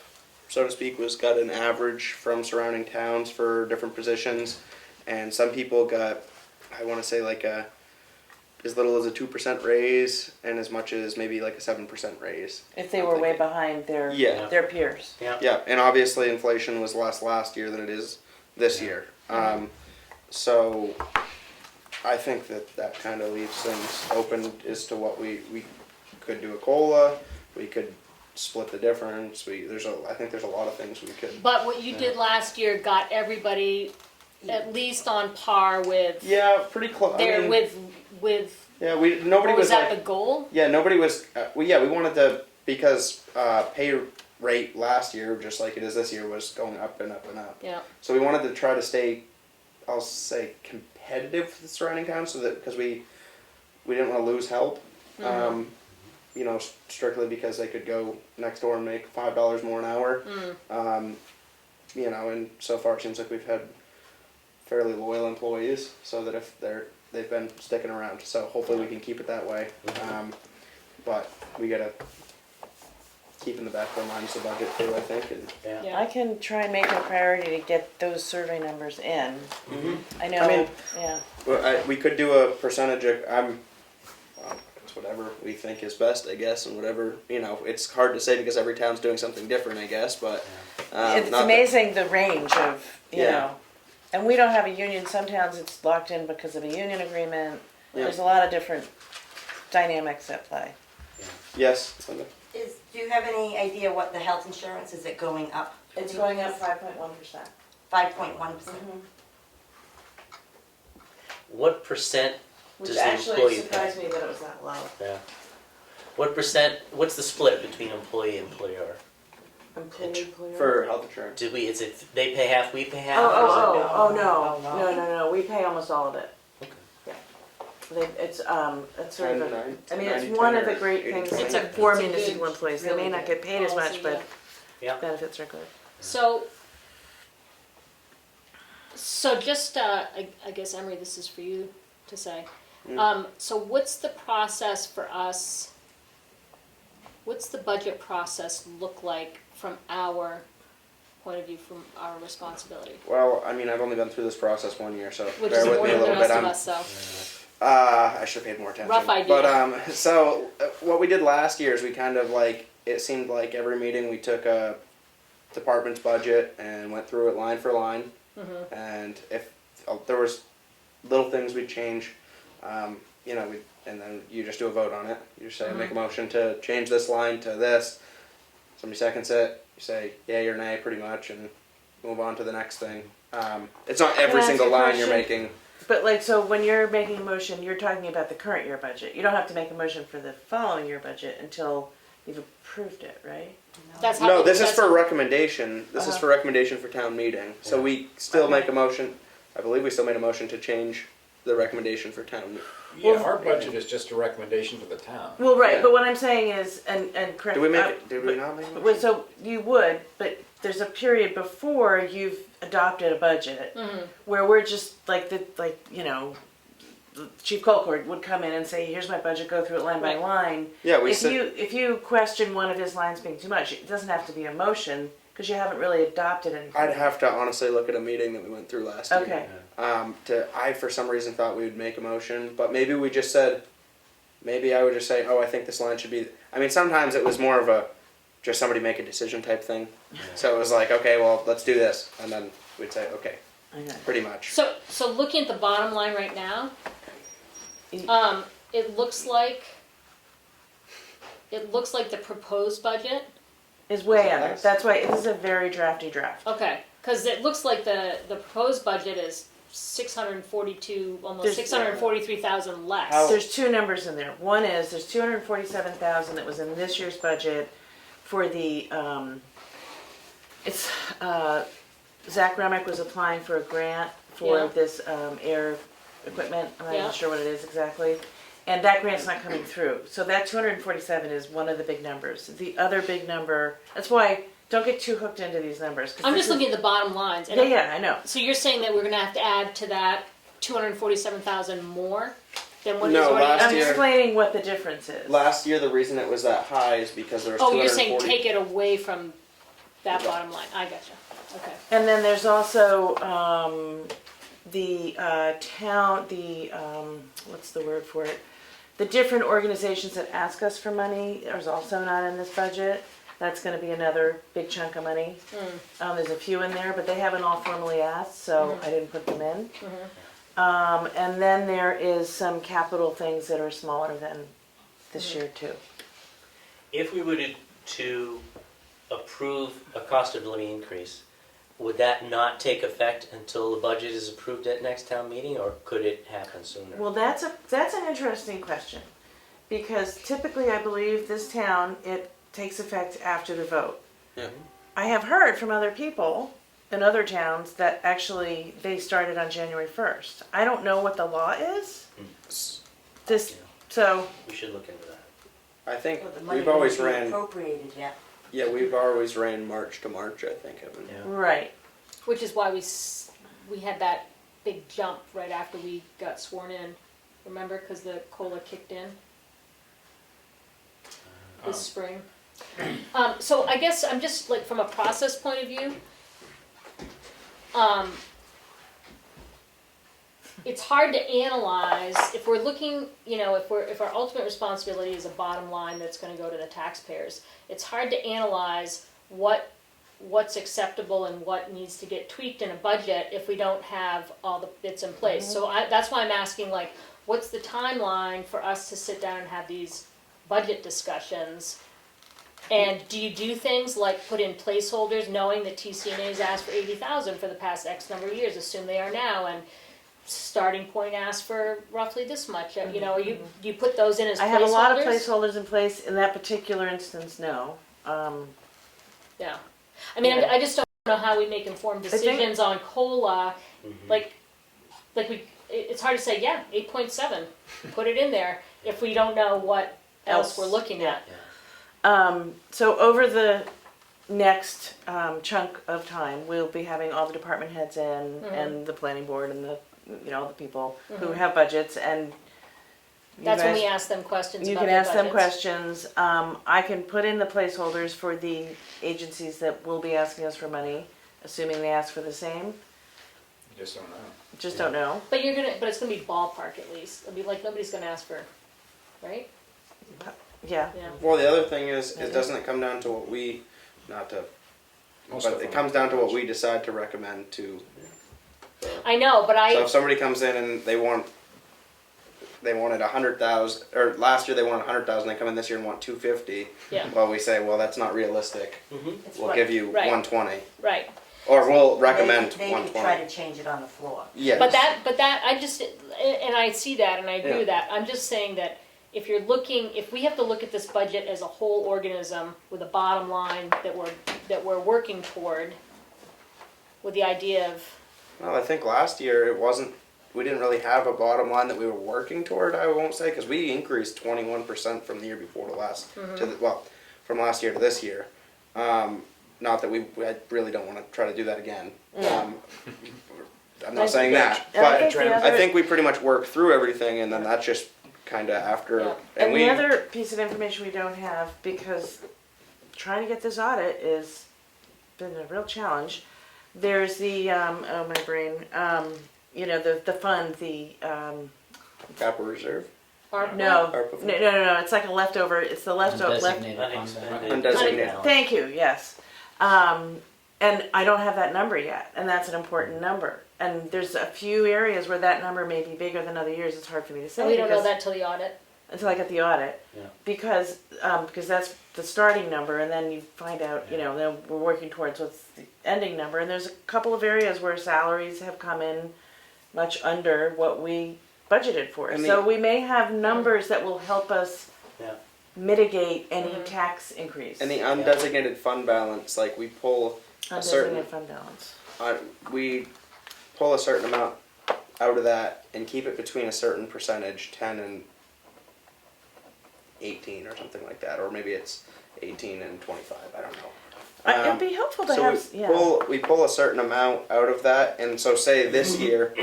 so to speak, was got an average from surrounding towns for different positions, and some people got, I want to say like as little as a 2% raise, and as much as maybe like a 7% raise. If they were way behind their peers. Yeah, and obviously inflation was less last year than it is this year. So I think that kind of leaves things open as to what we could do a COLA, we could split the difference. I think there's a lot of things we could. But what you did last year got everybody at least on par with. Yeah, pretty close. With. Yeah, nobody was that like, the goal? Yeah, nobody was. We wanted to, because pay rate last year, just like it is this year, was going up and up and up. Yeah. So we wanted to try to stay, I'll say, competitive with the surrounding towns, so that because we didn't want to lose help. You know, strictly because they could go next door and make $5 more an hour. You know, and so far it seems like we've had fairly loyal employees, so that if they've been sticking around. So hopefully we can keep it that way. But we gotta keep in the back of our minds the budget too, I think. And I can try and make it a priority to get those survey numbers in. I know. I mean, yeah. well, we could do a percentage of. It's whatever we think is best, I guess, and whatever, you know. It's hard to say because every town's doing something different, I guess. But It's amazing the range of you know. And we don't have a union. Some towns it's locked in because of a union agreement. There's a lot of different dynamics at play. Yes. Do you have any idea what the health insurance, is it going up? It's going up 5.1%. 5.1%. What percent Which does the actually employee pay? surprised me that it was that low. Yeah. What percent? What's the split between employee and employer? For health insurance. Is it they pay half, we pay half? No. We pay almost all of it. Okay. Yeah. It's sort of. I mean, it's 90, one of 10, the great or things 80%. for it's a municipal good, employees. They really may not good get paid as much, policy, but Yeah. benefits are good. So just, I guess, Emery, this is for you to say. So what's the process for us? What's the budget process look like from our point of view, from our responsibility? Well, I mean, I've only been through this process 1 year, so Which bear is with more me a than the little rest bit. of us, so. I should have paid more attention. Rough idea. But so what we did last year is we kind of like, it seemed like every meeting we took a department's budget and went through it line for line. And if there was little things we'd change, you know, and then you just do a vote on it. You just say, make a motion to change this line to this. Somebody seconds it. You say yay or nay, pretty much, and move on to the next thing. It's not every Can I ask single you a line you're question? making. But like, so when you're making a motion, you're talking about the current year budget. You don't have to make a motion for the following year budget until you've approved it, right? That's how No, we- this is that's- for recommendation. This is for recommendation for town meeting. So we still make a motion. I believe we still made a motion to change the recommendation for town. Yeah, our budget is just a recommendation to the town. Well, right. Yeah. But what I'm saying is, and correct. Did we make it? Did we not make a Well, motion? so you would, but there's a period before you've adopted a budget where we're just like Chief Colcord would come in and say, here's my budget, go through it line by Right. line. Yeah, we If said, if you question one of his lines being too much, it doesn't have to be a motion, because you haven't really adopted anything. I'd have to honestly look at a meeting that we went through last year. Okay, I for some reason thought we would make a motion, but maybe we just said, maybe I would just say, oh, I think this line should be. I mean, sometimes it was more of a just somebody make a decision type thing. So it was like, okay, well, let's do this, and then we'd say, okay, okay. pretty much. So looking at the bottom line right now, it looks like the proposed budget. Is way Is it under, less? that's why, this is a very drafty draft. Okay, because it looks like the proposed budget is 642, almost There's- 643,000 less. How- There's two numbers in there. One is, there's 247,000 that was in this year's budget for the, Zach Remick was applying for a grant for Yeah. this, air equipment. I'm not Yeah. even sure what it is exactly. And that grant's not coming through. So that 247 is one of the big numbers. The other big number, that's why, don't get too hooked into these numbers. 'cause I'm this just looking at the bottom lines. And Yeah, yeah, I know. So you're saying that we're going to have to add to that 247,000 more than what is No, already last I'm in year- there? explaining what the difference is. Last year, the reason it was that high is because there was Oh, you're saying 240. take it away from that bottom line. I gotcha. Okay. And then there's also the town, what's the word for it? The different organizations that ask us for money is also not in this budget. That's gonna be another big chunk of money. There's a few in there, but they haven't all formally asked, so I didn't put them in. And then there is some capital things that are smaller than this year too. If we were to approve a cost of living increase, would that not take effect until the budget is approved at next town meeting, or could it happen sooner? Well, that's an interesting question, because typically I believe this town, it takes effect after the vote. Yeah. I have heard from other people in other towns that actually they started on January 1st. I don't know what the law is. This, so, We should look into that. I think Well, the money we've always won't be ran. appropriated yet. Yeah, we've always ran March to March. I think. Haven't we? Yeah. right. Which is why we had that big jump right after we got sworn in. Remember, because the COLA kicked in this spring. So I guess I'm just like from a process point of view. It's hard to analyze if we're looking, if our ultimate responsibility is a bottom line that's going to go to the taxpayers. It's hard to analyze what's acceptable and what needs to get tweaked in a budget if we don't have all the bits in place. So that's why I'm asking, like, what's the timeline for us to sit down and have these budget discussions? And do you do things like put in placeholders, knowing that TCNA's asked for 80,000 for the past X number of years, assume they are now, and starting point asks for roughly this much? You put those in as placeholders? I have a lot of placeholders in place. In that particular instance, no. Yeah. I mean, Yeah. I just don't know how we make informed think- decisions on COLA. It's hard to say, yeah, 8.7, put it in there, if we don't know what else we're looking at. So over the next chunk of time, we'll be having all the department heads in and the planning board and the people who have budgets, and you That's when guys- we ask them questions You about can their ask them budgets. questions. I can put in the placeholders for the agencies that will be asking us for money, assuming they ask for the same. Just don't know. Just don't know. But it's gonna be ballpark at least. It'll be like nobody's gonna ask for, right? Yeah. Yeah. Well, the other thing is doesn't it come down to what we, not to, Most but of it them. comes down to what we decide to recommend to. I know, but So if somebody comes in and they wanted 100,000, or last year they wanted 100,000, they come in this year and want 250. Yeah. Well, we say, well, that's not realistic. It's We'll what- give you Right. 120, right. or we'll recommend They could try 120. to change it on the floor. Yes. But that, I just, and I see that and I agree Yeah. with that. I'm just saying that if we have to look at this budget as a whole organism with a bottom line that we're working toward, with the idea of, Well, I think last year we didn't really have a bottom line that we were working toward, I won't say, because we increased 21% from the year before to from last year to this year. Not that I really don't want to try to do that again. I'm not saying that, And I but think the I other- think we pretty much worked through everything, and then that's just kind of after. Yeah. And we the other piece of information we don't have, because trying to get this audit is been a real challenge. There's the oh my brain, you know, the fund, the capital reserve. no, ARPA. no, it's like a leftover. It's the leftover left. Undesignated fund Unexpended. balance. Undesignated. Thank you. Yes, and I don't have that number yet, and that's an important number. And there's a few areas where that number may be bigger than other years. It's hard for me to say. And we don't know because- that till the audit. until I get the audit. Yeah. Because that's the starting number, and then you find out, you know, then we're working towards what's the ending number. And there's a couple of areas where salaries have come in much under what we budgeted for. And So the- we may have numbers that will help us Yeah. mitigate any tax increase. And the undesignated fund balance, like we pull a certain, Undesignated fund balance. we pull a certain amount out of that and keep it between a certain percentage, 10 and 18 or something like that, or maybe it's 18 and 25. I don't know. It'd be helpful to So have, we pull a certain amount out of that, and so say this year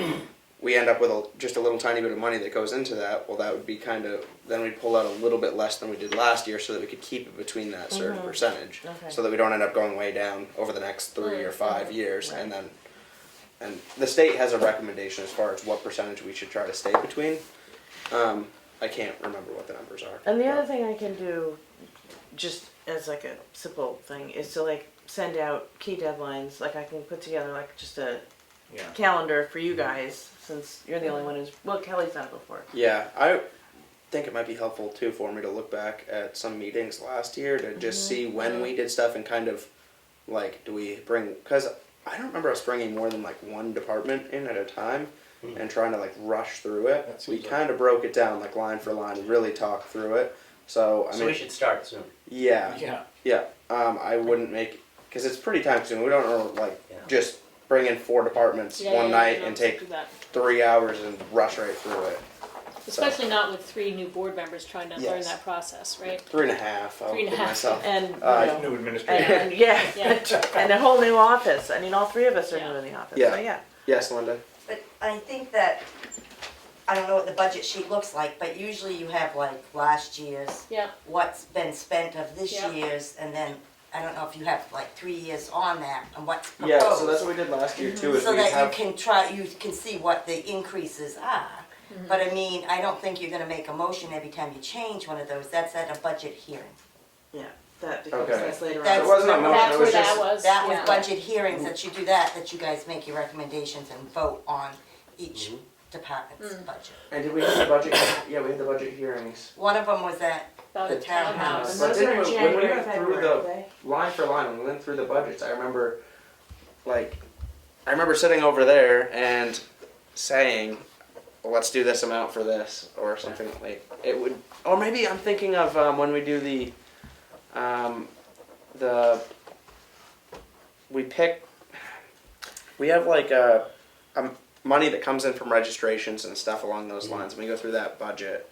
we end up with just a little tiny bit of money that goes into that. Well, that would be kind of, then we'd pull out a little bit less than we did last year, so that we could keep it between that certain percentage, Okay. so that we don't end up going way down over the next 3 or 5 years, Right. and the state has a recommendation as far as what percentage we should try to stay between. I can't remember what the numbers are. And the but- other thing I can do, just as like a simple thing, is to like send out key deadlines. Like I can put together like just a Yeah. calendar for you guys, since you're the only one who's, well, Kelly's done it before. Yeah, I think it might be helpful too for me to look back at some meetings last year to just see when we did stuff and kind of like, do we bring, because I don't remember us bringing more than like one department in at a time and trying to like rush through it. That We seems kind of broke it down like line for line, really talked through it. So, I So mean, we should start soon. yeah, Yeah. yeah. I wouldn't make, because it's pretty time consuming. We don't know, like, Yeah. just bring in 4 departments one night and take do that. 3 hours and rush right through it. Especially not with 3 new board members trying to learn Yes. that process, right? 3.5. I'll 3.5, give myself. And, New administrator. and yeah, Yeah. and a whole new office. I mean, all 3 of us are Yeah. new in the office. Yeah. So yeah. Yes, Linda. But I think that, I don't know what the budget sheet looks like, but usually you have like last year's, Yeah, what's been spent of this Yeah. year's, and then, I don't know if you have like 3 years on that, and what's proposed. Yeah, so that's what we did last year too. Is So we that have, you can see what the increases are. But I mean, I don't think you're gonna make a motion every time you change one of those, that's at a budget hearing. Yeah. That becomes Okay. that's later That's- it wasn't a motion. that's It where was that just was. That was yeah. budget hearings, that you do that you guys make your recommendations and vote on each department's budget. And did we have the budget? Yeah, we had the budget hearings. One of them was at About the the townhouse. And But those didn't are we- in when we January, went through February, the- aren't they? Line for line, when we went through the budgets, I remember sitting over there and saying, well, let's do this amount for this, or something like it would, or maybe I'm thinking of when we do the we have like money that comes in from registrations and stuff along those lines, and we go through that budget,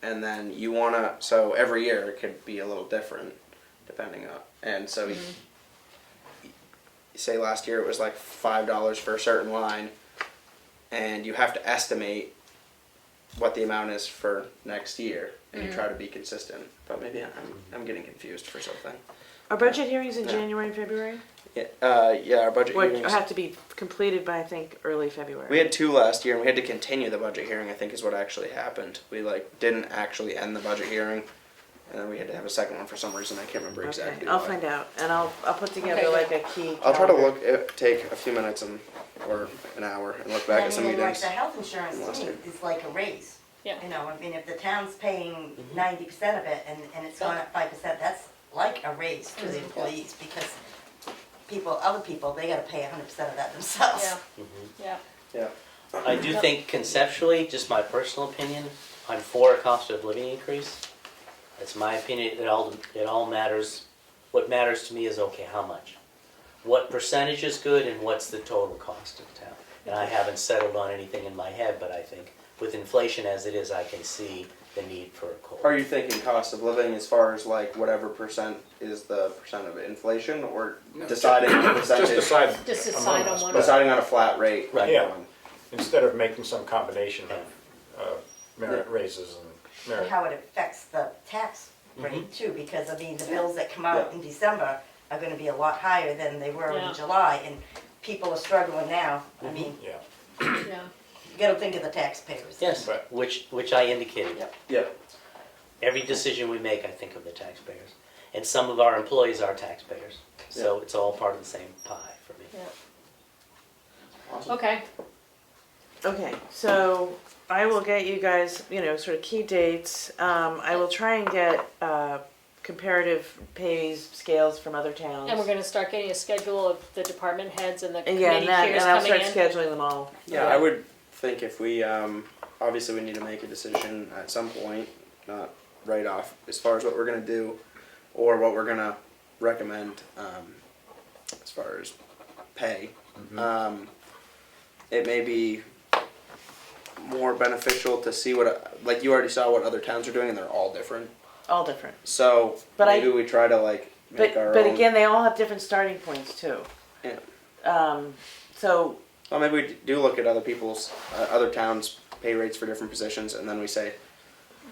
and then you wanna, so every year it could be a little different depending on, and so you say last year it was like $5 for a certain line, and you have to estimate what the amount is for next year, and you try to be consistent. But maybe I'm getting confused for something. Are budget hearings in Yeah. January and February? Yeah, our budget Would hearings. have to be completed by I think early February. We had 2 last year, and we had to continue the budget hearing. I think is what actually happened. We didn't actually end the budget hearing, and then we had to have a second one for some reason. I can't remember exactly. I'll why. find out, and I'll put together Okay, like a key. I'll try to calendar. take a few minutes or an hour and look back at some And then like meetings. the health insurance Last to me year. is like a raise. Yeah. You know, I mean, if the town's paying 90% of it and it's gone up 5%, that's like a raise to the employees, because other people, they gotta pay 100% of that themselves. Yeah, Mm-hmm. yeah. I do think conceptually, just my personal opinion, I'm for a cost of living increase. That's my opinion. It all matters. What matters to me is, okay, how much? What percentage is good and what's the total cost of town? And I haven't settled on anything in my head, but I think with inflation as it is, I can see the need for a COLA. Are you thinking cost of living as far as like whatever percent is the percent of inflation, or deciding the Just percentage? decide. Just decide among on us, one. but Deciding on a flat rate. Right. Yeah. Instead of making some combination of merit raises and And merit. how it affects the tax rate too, because I mean, the bills that come out in December are gonna be a lot higher than they were Yeah. in July, and people are struggling now. I mean, Yeah. Yeah. you gotta think of the taxpayers. Yes, Right. which I indicated. Yep. Yeah. Every decision we make, I think of the taxpayers. And some of our employees are taxpayers. So it's all part of the same pie for me. Awesome. Okay, Okay, so I will get you guys, sort of key dates. I will try and get comparative pays scales from other towns. and we're gonna start getting a schedule of the department heads and the And yeah, committee chairs and I'll coming start in. scheduling them all. Yeah, I would think if we, obviously we need to make a decision at some point, not right off, as far as what we're gonna do, or what we're gonna recommend, as far as pay. It may be more beneficial to see what, like you already saw what other towns are doing, and they're all different. All different. So But maybe we try to like make our But own. again, they all have different starting points too. Yeah. So, Well, maybe we do look at other people's, other towns' pay rates for different positions, and then we say,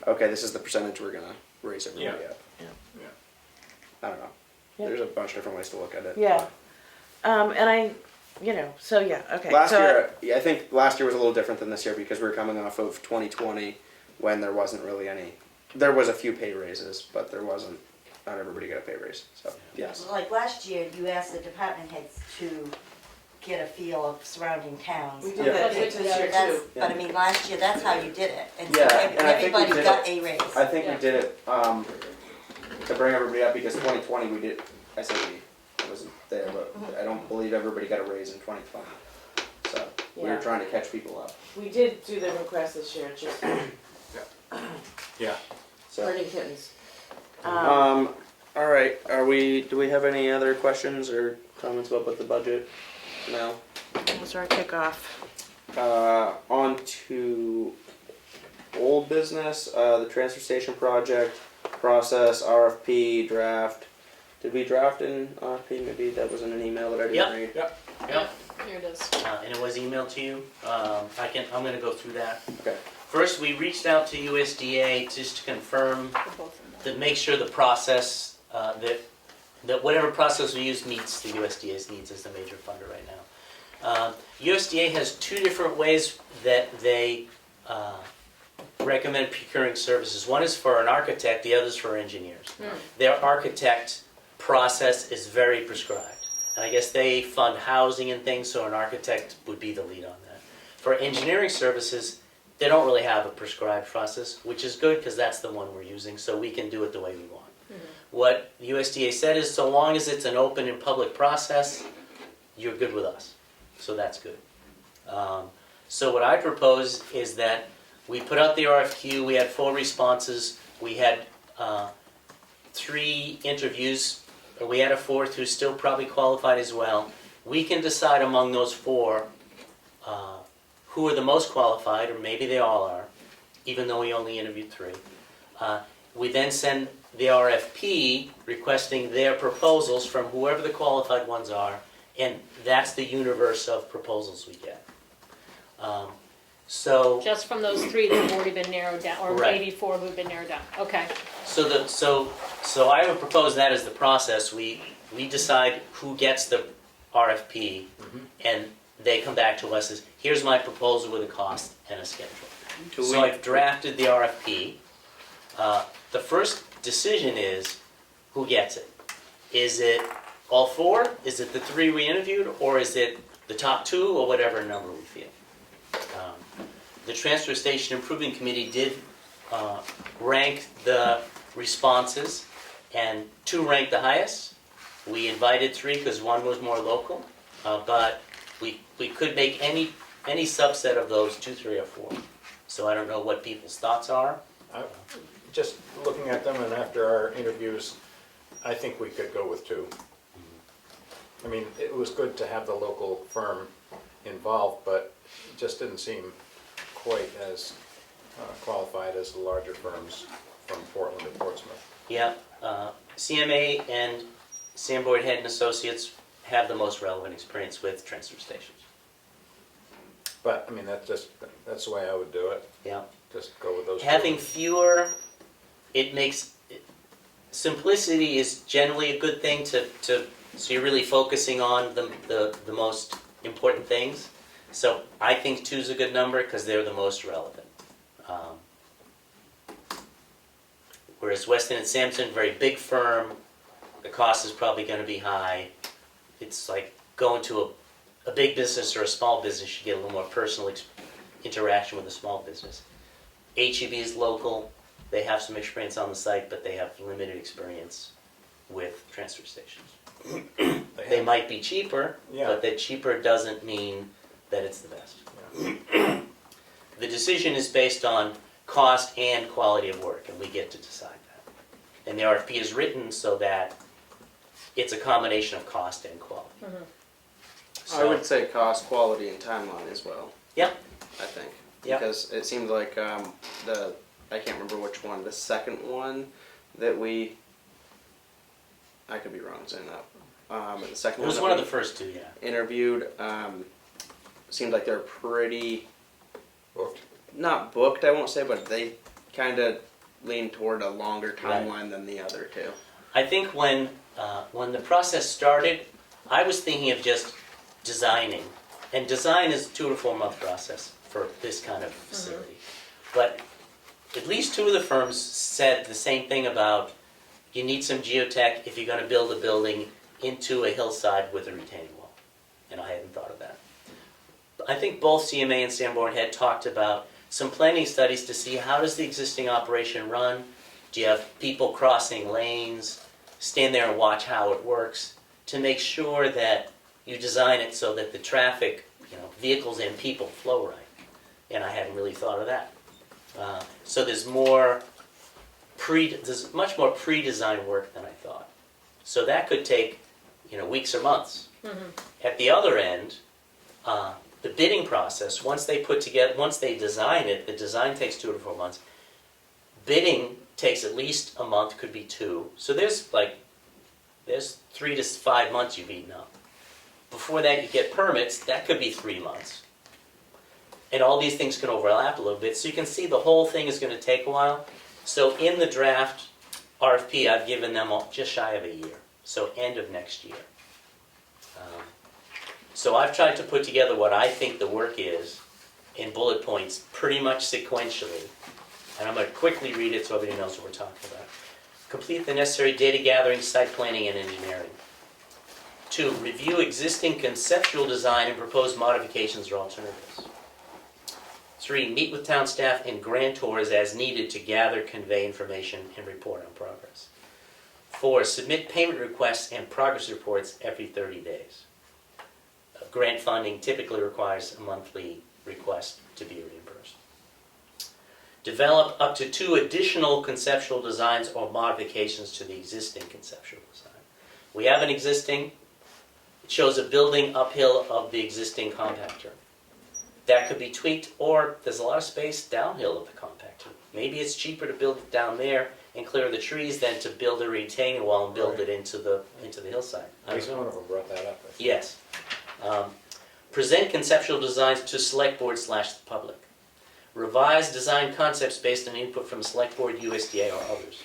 okay, this is the percentage we're gonna raise everybody Yeah. up. Yeah. Yeah. I don't know. Yeah. There's a bunch of different ways to look at it. yeah. And I, so yeah, okay. Last so, year, yeah, I think last year was a little different than this year because we were coming off of 2020 when there wasn't really any. There was a few pay raises, but there wasn't. Not everybody got a pay raise. So yes. Like last year, you asked the department heads to get a feel of surrounding towns. We did Yeah. that this year That's- too. But I mean, last year, that's how you did it, and so Yeah, and I think we everybody did got it- a raise. I think Yeah. we did it to bring everybody up because 2020 we did. I said we wasn't there, but I don't believe everybody got a raise in 2020. So we were Yeah. trying to catch people up. We did do the request this year, just Yeah. So. herding kittens. All right. Do we have any other questions or comments about the budget? No. That was our kickoff. On to old business. The transfer station project process, RFP draft. Did we draft an RFP? Maybe that was in an email that I didn't Yep. read. Yep. Here it is. And it was emailed to you. I'm gonna go through that. Okay. First, we reached out to USDA just to confirm, For both of them. to make sure the process, that whatever process we use meets the USDA's needs as the major funder right now. USDA has two different ways that they recommend procuring services. One is for an architect, the other is for engineers. Their architect process is very prescribed. And I guess they fund housing and things, so an architect would be the lead on that. For engineering services, they don't really have a prescribed process, which is good because that's the one we're using, so we can do it the way we want. What the USDA said is so long as it's an open and public process, you're good with us. So that's good. So what I propose is that we put out the RFQ, we had 4 responses, we had 3 interviews, and we had a 4th who's still probably qualified as well. We can decide among those 4 who are the most qualified, or maybe they all are, even though we only interviewed 3. We then send the RFP requesting their proposals from whoever the qualified ones are, and that's the universe of proposals we get. So Just from those 3 that have already been narrowed down, or Right. maybe 4 who've been narrowed down. Okay. So I would propose that as the process. We decide who gets the RFP, and they come back to us as, here's my proposal with a cost and a schedule. So I've drafted the RFP. The first decision is, who gets it? Is it all 4? Is it the 3 we interviewed? Or is it the top 2, or whatever number we feel? The Transfer Station Improvement Committee did rank the responses, and 2 ranked the highest. We invited 3 because 1 was more local, but we could make any subset of those 2, 3, or 4. So I don't know what people's thoughts are. Just looking at them and after our interviews, I think we could go with 2. I mean, it was good to have the local firm involved, but it just didn't seem quite as qualified as the larger firms from Portland and Portsmouth. Yeah, CMA and Sanborn Head and Associates have the most relevant experience with transfer stations. But, I mean, that's the way I would do it. Yeah. Just go with those two. Having fewer, it makes, simplicity is generally a good thing so you're really focusing on the most important things. So I think 2 is a good number because they're the most relevant. Whereas Weston and Sampson, very big firm, the cost is probably going to be high. It's like going to a big business or a small business, you get a little more personal interaction with a small business. HEB is local, they have some experience on the site, but they have limited experience with transfer stations. They might be cheaper, Yeah. but that cheaper doesn't mean that it's the best. Yeah. The decision is based on cost and quality of work, and we get to decide that. And the RFP is written so that it's a combination of cost and quality. I would say cost, quality, and timeline as well. Yep. I think. Yep. Because it seems like I can't remember which one, the second one that I could be wrong saying that. The second It was that one of we the first 2, yeah. interviewed seemed like they're pretty, Booked. not booked, I won't say, but they kind of lean toward a longer Right. timeline than the other 2. I think when the process started, I was thinking of just designing. And design is a 2 to 4 month process for this kind of facility. But at least 2 of the firms said the same thing about you need some geotech if you're going to build a building into a hillside with a retaining wall. And I hadn't thought of that. I think both CMA and Sanborn had talked about some planning studies to see how does the existing operation run. Do you have people crossing lanes? Stand there and watch how it works to make sure that you design it so that the traffic, vehicles and people flow right. And I hadn't really thought of that. So there's much more pre-design work than I thought. So that could take, weeks or months. At the other end, the bidding process, once they design it, the design takes 2 to 4 months. Bidding takes at least a month, could be 2. So there's 3 to 5 months you've eaten up. Before that, you get permits, that could be 3 months. And all these things can overlap a little bit. So you can see the whole thing is going to take a while. So in the draft RFP, I've given them just shy of a year. So end of next year. So I've tried to put together what I think the work is in bullet points pretty much sequentially. And I'm going to quickly read it so everybody knows what we're talking about. Complete the necessary data gathering, site planning, and engineering. 2, review existing conceptual design and propose modifications or alternatives. 3, meet with town staff and grantors as needed to gather, convey information, and report on progress. 4, submit payment requests and progress reports every 30 days. Grant funding typically requires a monthly request to be reimbursed. Develop up to 2 additional conceptual designs or modifications to the existing conceptual design. We have an existing. It shows a building uphill of the existing compactor. That could be tweaked, or there's a lot of space downhill of the compactor. Maybe it's cheaper to build it down there and clear the trees than to build a retaining wall and build it into the hillside. I think one of them brought that up. Yes. Present conceptual designs to select board / the public. Revise design concepts based on input from select board, USDA, or others.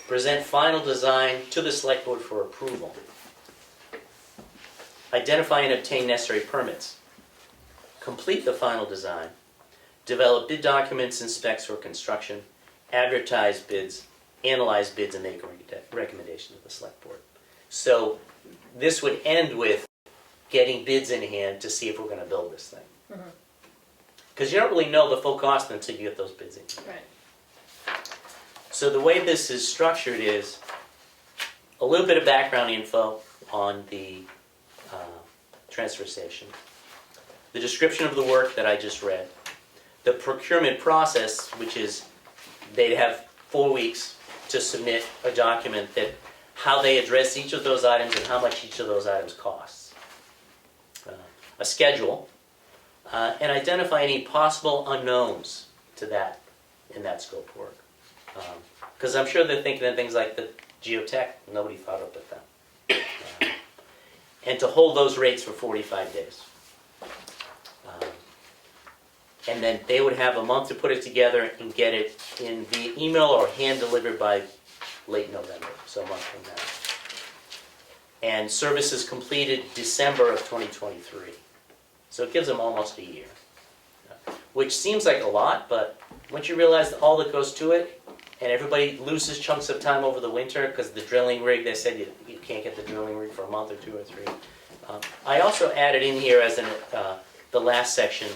Present final design to the select board for approval. Identify and obtain necessary permits. Complete the final design. Develop bid documents and specs for construction. Advertise bids. Analyze bids and make a recommendation to the select board. So this would end with getting bids in hand to see if we're going to build this thing. Because you don't really know the full cost until you get those bids in. Right. So the way this is structured is a little bit of background info on the transfer station, the description of the work that I just read, the procurement process, which is they'd have 4 weeks to submit a document that how they address each of those items and how much each of those items costs, a schedule, and identify any possible unknowns to that in that scope of work. Because I'm sure they're thinking of things like the geotech, nobody thought up with that. And to hold those rates for 45 days. And then they would have a month to put it together and get it in via email or hand delivered by late November, so a month from now. And services completed December of 2023. So it gives them almost a year. Which seems like a lot, but once you realize all that goes to it, and everybody loses chunks of time over the winter because the drilling rig, they said you can't get the drilling rig for a month or 2 or 3. I also added in here as the last section,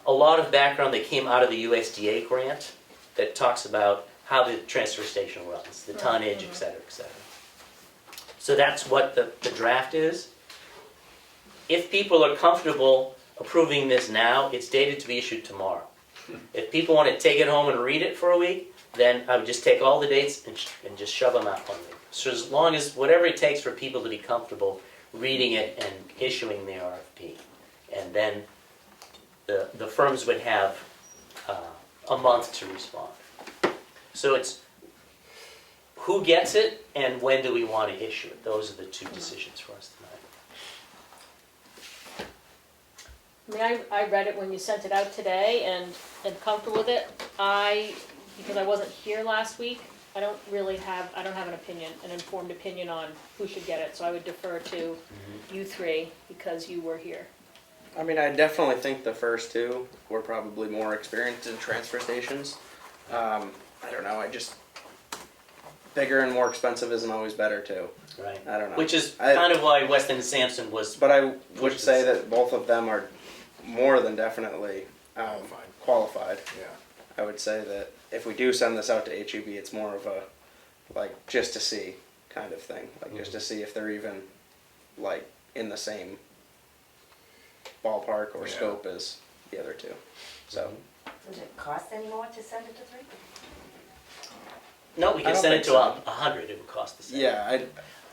a lot of background that came out of the USDA grant that talks about how the transfer station runs, the tonnage, et cetera, et cetera. So that's what the draft is. If people are comfortable approving this now, it's dated to be issued tomorrow. If people want to take it home and read it for a week, then I would just take all the dates and just shove them out 1 week. So as long as, whatever it takes for people to be comfortable reading it and issuing the RFP. And then the firms would have a month to respond. So it's who gets it and when do we want to issue it? Those are the two decisions for us tonight. I mean, I read it when you sent it out today and comfortable with it. Because I wasn't here last week, I don't have an opinion, an informed opinion on who should get it. So I would defer to you three because you were here. I mean, I definitely think the first two were probably more experienced in transfer stations. I don't know, bigger and more expensive isn't always better too. Right. I don't know. Which is kind of why Weston and Sampson was. But I would say that both of them are more than definitely qualified. Yeah. I would say that if we do send this out to HEB, it's more of a, like, just to see kind of thing. Like, just to see if they're even, like, in the same ballpark or scope as the other two. So. Does it cost any more to send it to 3? No, we I can don't send it think to so. 100. It would cost the same. Yeah,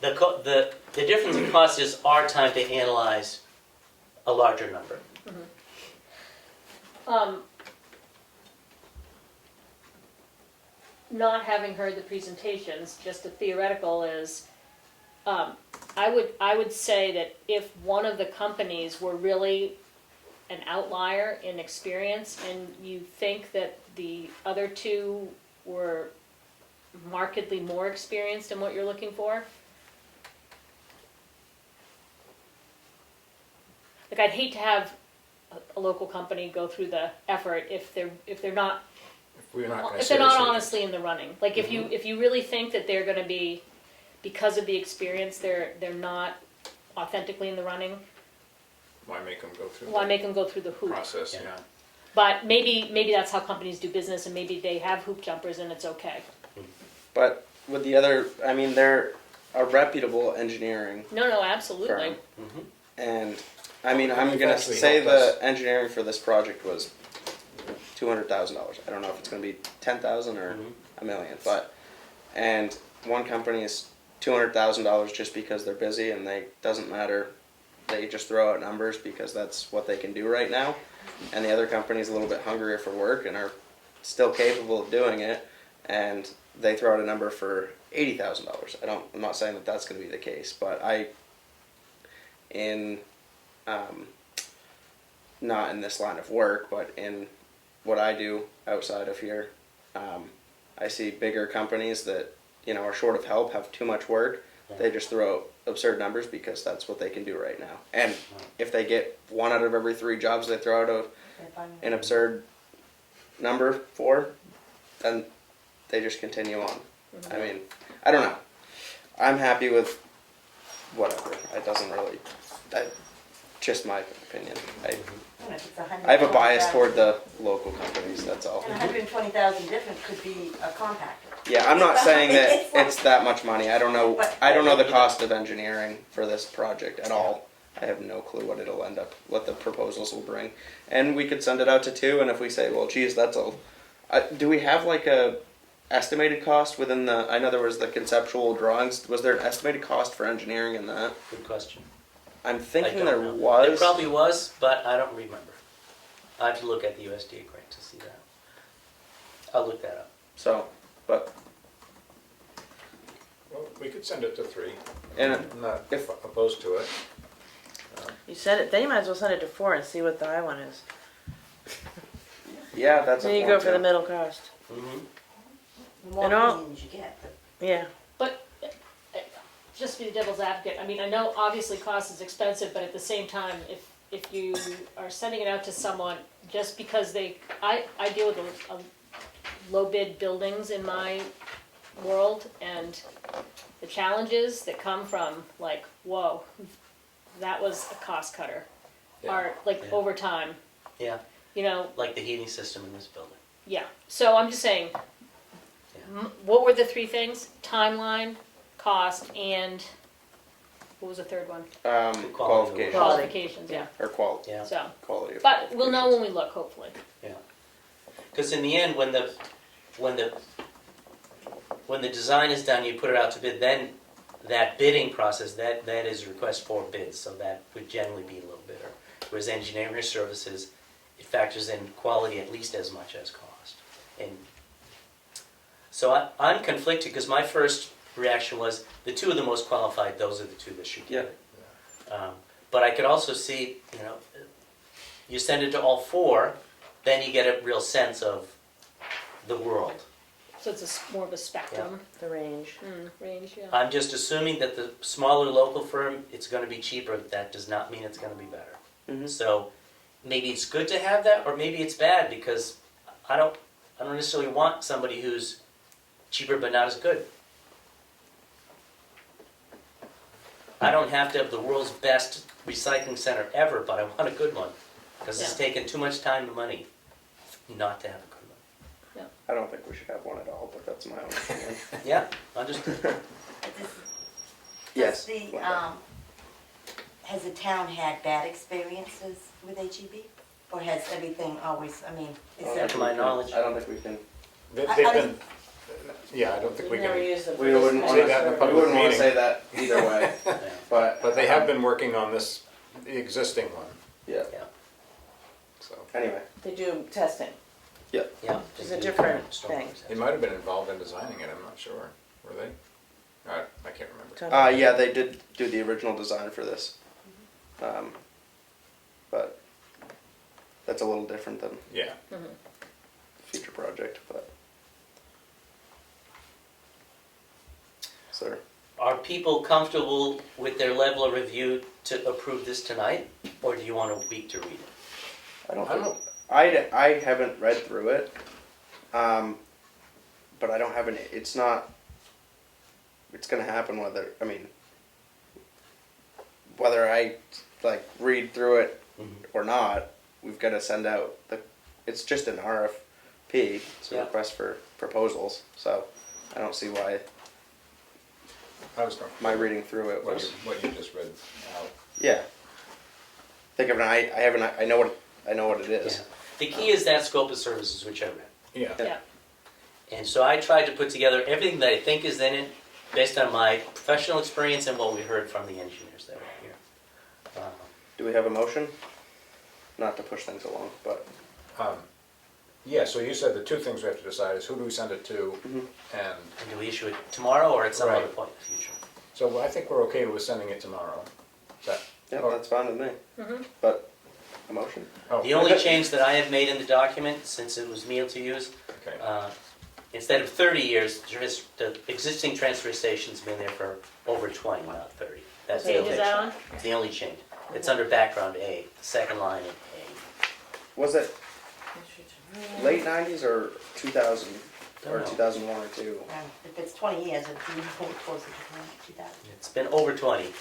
The difference in cost is our time to analyze a larger number. Not having heard the presentations, just a theoretical is, I would say that if one of the companies were really an outlier in experience and you think that the other two were markedly more experienced in what you're looking for, like I'd hate to have a local company go through the effort if they're not We're not gonna if they're not seriously- honestly in the running. Like if you really think that they're going to be, because of the experience, they're not authentically in the running, Why make them go through why the make them go through the hoop? process, Yeah. yeah. But maybe that's how companies do business, and maybe they have hoop jumpers, and it's okay. but with the other, I mean, they're a reputable engineering No, absolutely. firm. And, I mean, I'm They've gonna actually say helped us. the engineering for this project was $200,000. I don't know if it's gonna be 10,000 or a million, but, and one company is $200,000 just because they're busy and doesn't matter, they just throw out numbers because that's what they can do right now. And the other company's a little bit hungrier for work and are still capable of doing it, and they throw out a number for $80,000. I'm not saying that that's gonna be the case, but not in this line of work, but in what I do outside of here, I see bigger companies that, are short of help, have too much work. They just throw out absurd numbers because that's what they can do right now. And if they get 1 out of every 3 jobs they throw out an absurd number for, then they just continue on. I mean, I don't know. I'm happy with whatever. It doesn't really, just my opinion. I have a bias toward the local companies, that's all. And 120,000 difference could be a compactor. Yeah, I'm not saying that it's that much money. I don't know the cost of engineering for this project at all. I have no clue what it'll end up, what the proposals will bring. And we could send it out to 2, and if we say, well, geez, that's do we have like a estimated cost within I know there was the conceptual drawings. Was there an estimated cost for engineering in that? Good question. I'm I thinking don't there know. was. There probably was, but I don't remember. I have to look at the USDA grant to see that. I'll look that up. So, but, Well, we could send it to 3. and I'm not if- opposed to it. You said it, then you might as well send it to 4 and see what the high one is. yeah, that's a Then you point go for the too. middle cost. Mm-hmm. The more And all- opinions you get, but Yeah. But, just to be the devil's advocate, I mean, I know obviously cost is expensive, but at the same time, if you are sending it out to someone, just because I deal with a low bid buildings in my world, and the challenges that come from, like, whoa, that was a cost cutter, are, like, Yeah. over time, Yeah, you know, like the heating system in this building. yeah. So I'm just saying, what were the 3 things? Timeline, cost, and what was the third one? Qualifications, Qualifications, yeah, or quality, Yeah. so. quality of. But we'll know when we look, hopefully. Because in the end, when the design is done, you put it out to bid, then that bidding process, that is request for bids, so that would generally be a little bidder. Whereas engineering services, it factors in quality at least as much as cost. And so I'm conflicted, because my first reaction was, the 2 of the most qualified, those are the 2 that should get it. But I could also see, you send it to all 4, then you get a real sense of the world. So it's more of a spectrum The range. range, yeah. I'm just assuming that the smaller local firm, it's gonna be cheaper, that does not mean it's gonna be better. Mhm. So, maybe it's good to have that, or maybe it's bad, because I don't necessarily want somebody who's cheaper but not as good. I don't have to have the world's best recycling center ever, but I want a good one, because it's Yeah. taken too much time and money not to have a good one. I don't think we should have one at all, but that's my own opinion. Yeah, understood. Yes. does the, Linda. has the town had bad experiences with HEB? Or has everything always, I mean, is there? To my knowledge. I don't think we can, They've I- been, yeah, I don't think we We've never can, used them. we wouldn't Say wanna, that in a we public wouldn't wanna meeting. say that either way, Yeah. but. but they have been working on this, the existing one, Yeah, so. anyway, They do testing. Yeah. Which is a different Stormwater thing. They might have been involved in designing it, I'm not sure, were they? I can't remember. yeah, they did do the original design for this. But that's a little different than Yeah, future project, but. Sir, Are people comfortable with their level of review to approve this tonight, or do you want a week to read it? I don't I don't think, know. I haven't read through it, but I don't have any, it's gonna happen whether, I mean, whether I, like, read through it or not, we've gotta send out it's just an RFP, it's a Yeah. request for proposals, so I don't see why I was going. my reading through it What was, you just read out. yeah. Think of it, I know what it is. Yeah. The key is that scope of services, which I read. Yeah, Yeah, And so I tried to put together everything that I think is in it, based on my professional experience and what we heard from the engineers that were here. Do we have a motion? Not to push things along, but, yeah, so you said the 2 things we have to decide is who do we send it to, and, And do we issue it tomorrow or at some Right. other point in the future? so I think we're okay with sending it tomorrow. Is that? yeah, or- that's fine with me. But, a motion? Oh, The only change that I have made in the document, since it was meal to use, okay, instead of 30 years, the existing transfer station's been there for over 20, not 30. That's the page only is that on? It's the only change. It's under background A, the second line of A. Was it late '90s or 2000 or Don't know. 2001 or 2? If it's 20 years, it's really closer to 2000. It's been over 20.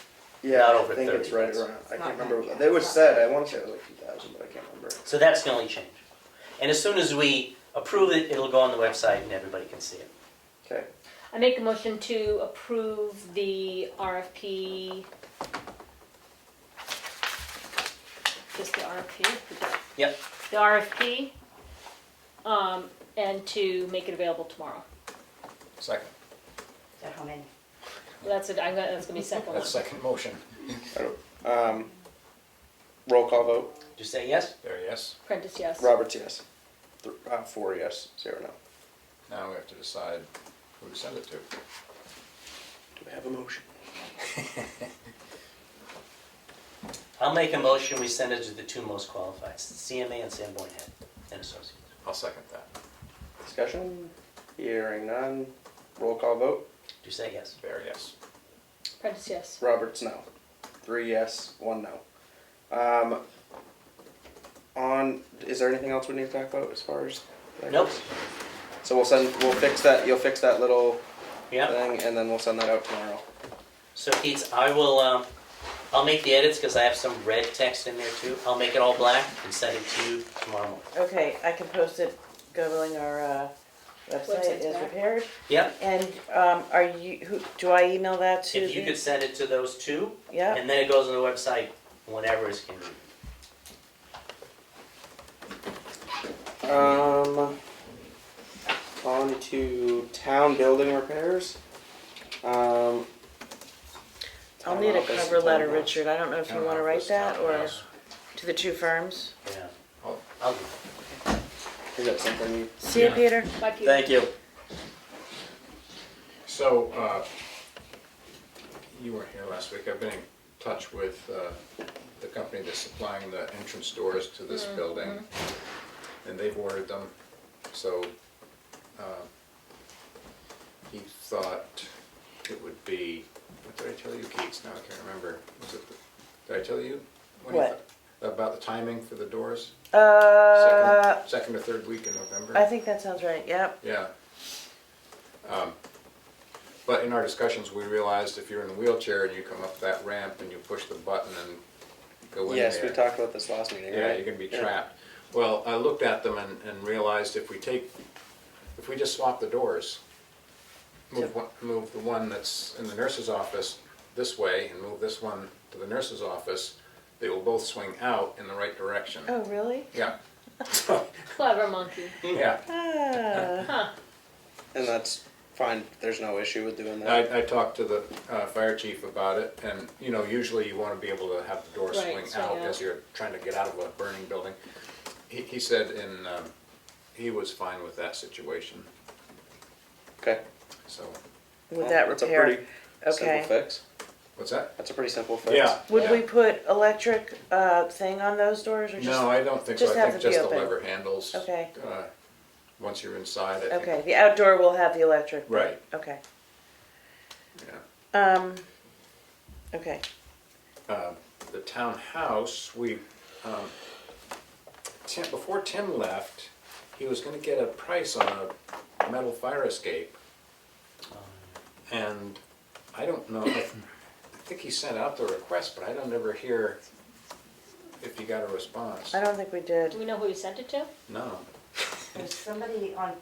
Yeah, Not I over think 30, it's right that's- around. I Not can't remember. right, It was said. I want to say it was like 2000, but I can't remember. So that's the only change. And as soon as we approve it, it'll go on the website and everybody can see it. Okay. I make a motion to approve the RFP. Just the RFP? Yep. The RFP, and to make it available tomorrow. second, So how many? That's it, that's gonna be second one. that's second motion, Roll call vote. Did you say yes? there, yes? Prentice, yes. Roberts, yes. 4 yes, 0 no. Now we have to decide who to send it to. Do we have a motion? I'll make a motion, we send it to the two most qualified, CMA and Sanborn Head and Associates. I'll second that. Discussion? Hearing none. Roll call vote. Do you say yes? Bear, yes. Prentice, yes. Roberts, no. 3 yes, 1 no. Is there anything else we need to talk about as far as that Nope. goes? So we'll fix that, you'll fix that little Yeah. thing, and then we'll send that out tomorrow. So Keats, I'll make the edits because I have some red text in there too. I'll make it all black and send it to you tomorrow morning. Okay, I can post it, googling our website Website's is back. repaired. Yep. And do I email that to If you could send it to those two, Yeah, and then it goes on the website whenever it's convenient. On to town building repairs. I'll Town need a office, cover town letter, house. Richard, I don't know if you Town wanna write office, that, town or house. to the two firms. Yeah. Oh. I'll do that. Is that something you? See you, Yeah. Peter. Bye, Peter. Thank you. So, you weren't here last week. I've been in touch with the company that's supplying the entrance doors to this building, and they've ordered them. So, he thought it would be, what did I tell you, Keats? Now I can't remember. Did I tell you? when he What? About the timing for the doors? Uh, Second or third week in November? I think that sounds right, yep. Yeah. But in our discussions, we realized if you're in a wheelchair and you come up that ramp and you push the button and go in there. Yes, we talked about this last meeting, Yeah, right? you're gonna be Yeah. trapped. Well, I looked at them and realized if we just swap the doors, move the one that's in the nurse's office this way and move this one to the nurse's office, they will both swing out in the right direction. Oh, really? Yeah. Clever monkey. Yeah. Ah, Huh. And that's fine, there's no issue with doing that. I talked to the fire chief about it, and, you know, usually you wanna be able to have the door Right, swing swing out out. as you're trying to get out of a burning building. He said he was fine with that situation, Okay. so, would that That's a repair, pretty simple okay. fix. what's that? That's a pretty simple fix. Yeah. Would we put electric, thing on those doors, or just? No, I don't think so, just I have think to be just the open? lever handles. Okay. Once you're inside, I think. Okay, the outdoor will have the electric. Right, Okay, yeah. okay, The townhouse, before Tim left, he was gonna get a price on a metal fire escape. And I don't know, I think he sent out the request, but I don't ever hear if he got a response. I don't think we did. Do we know who he sent it to? No. There's somebody on,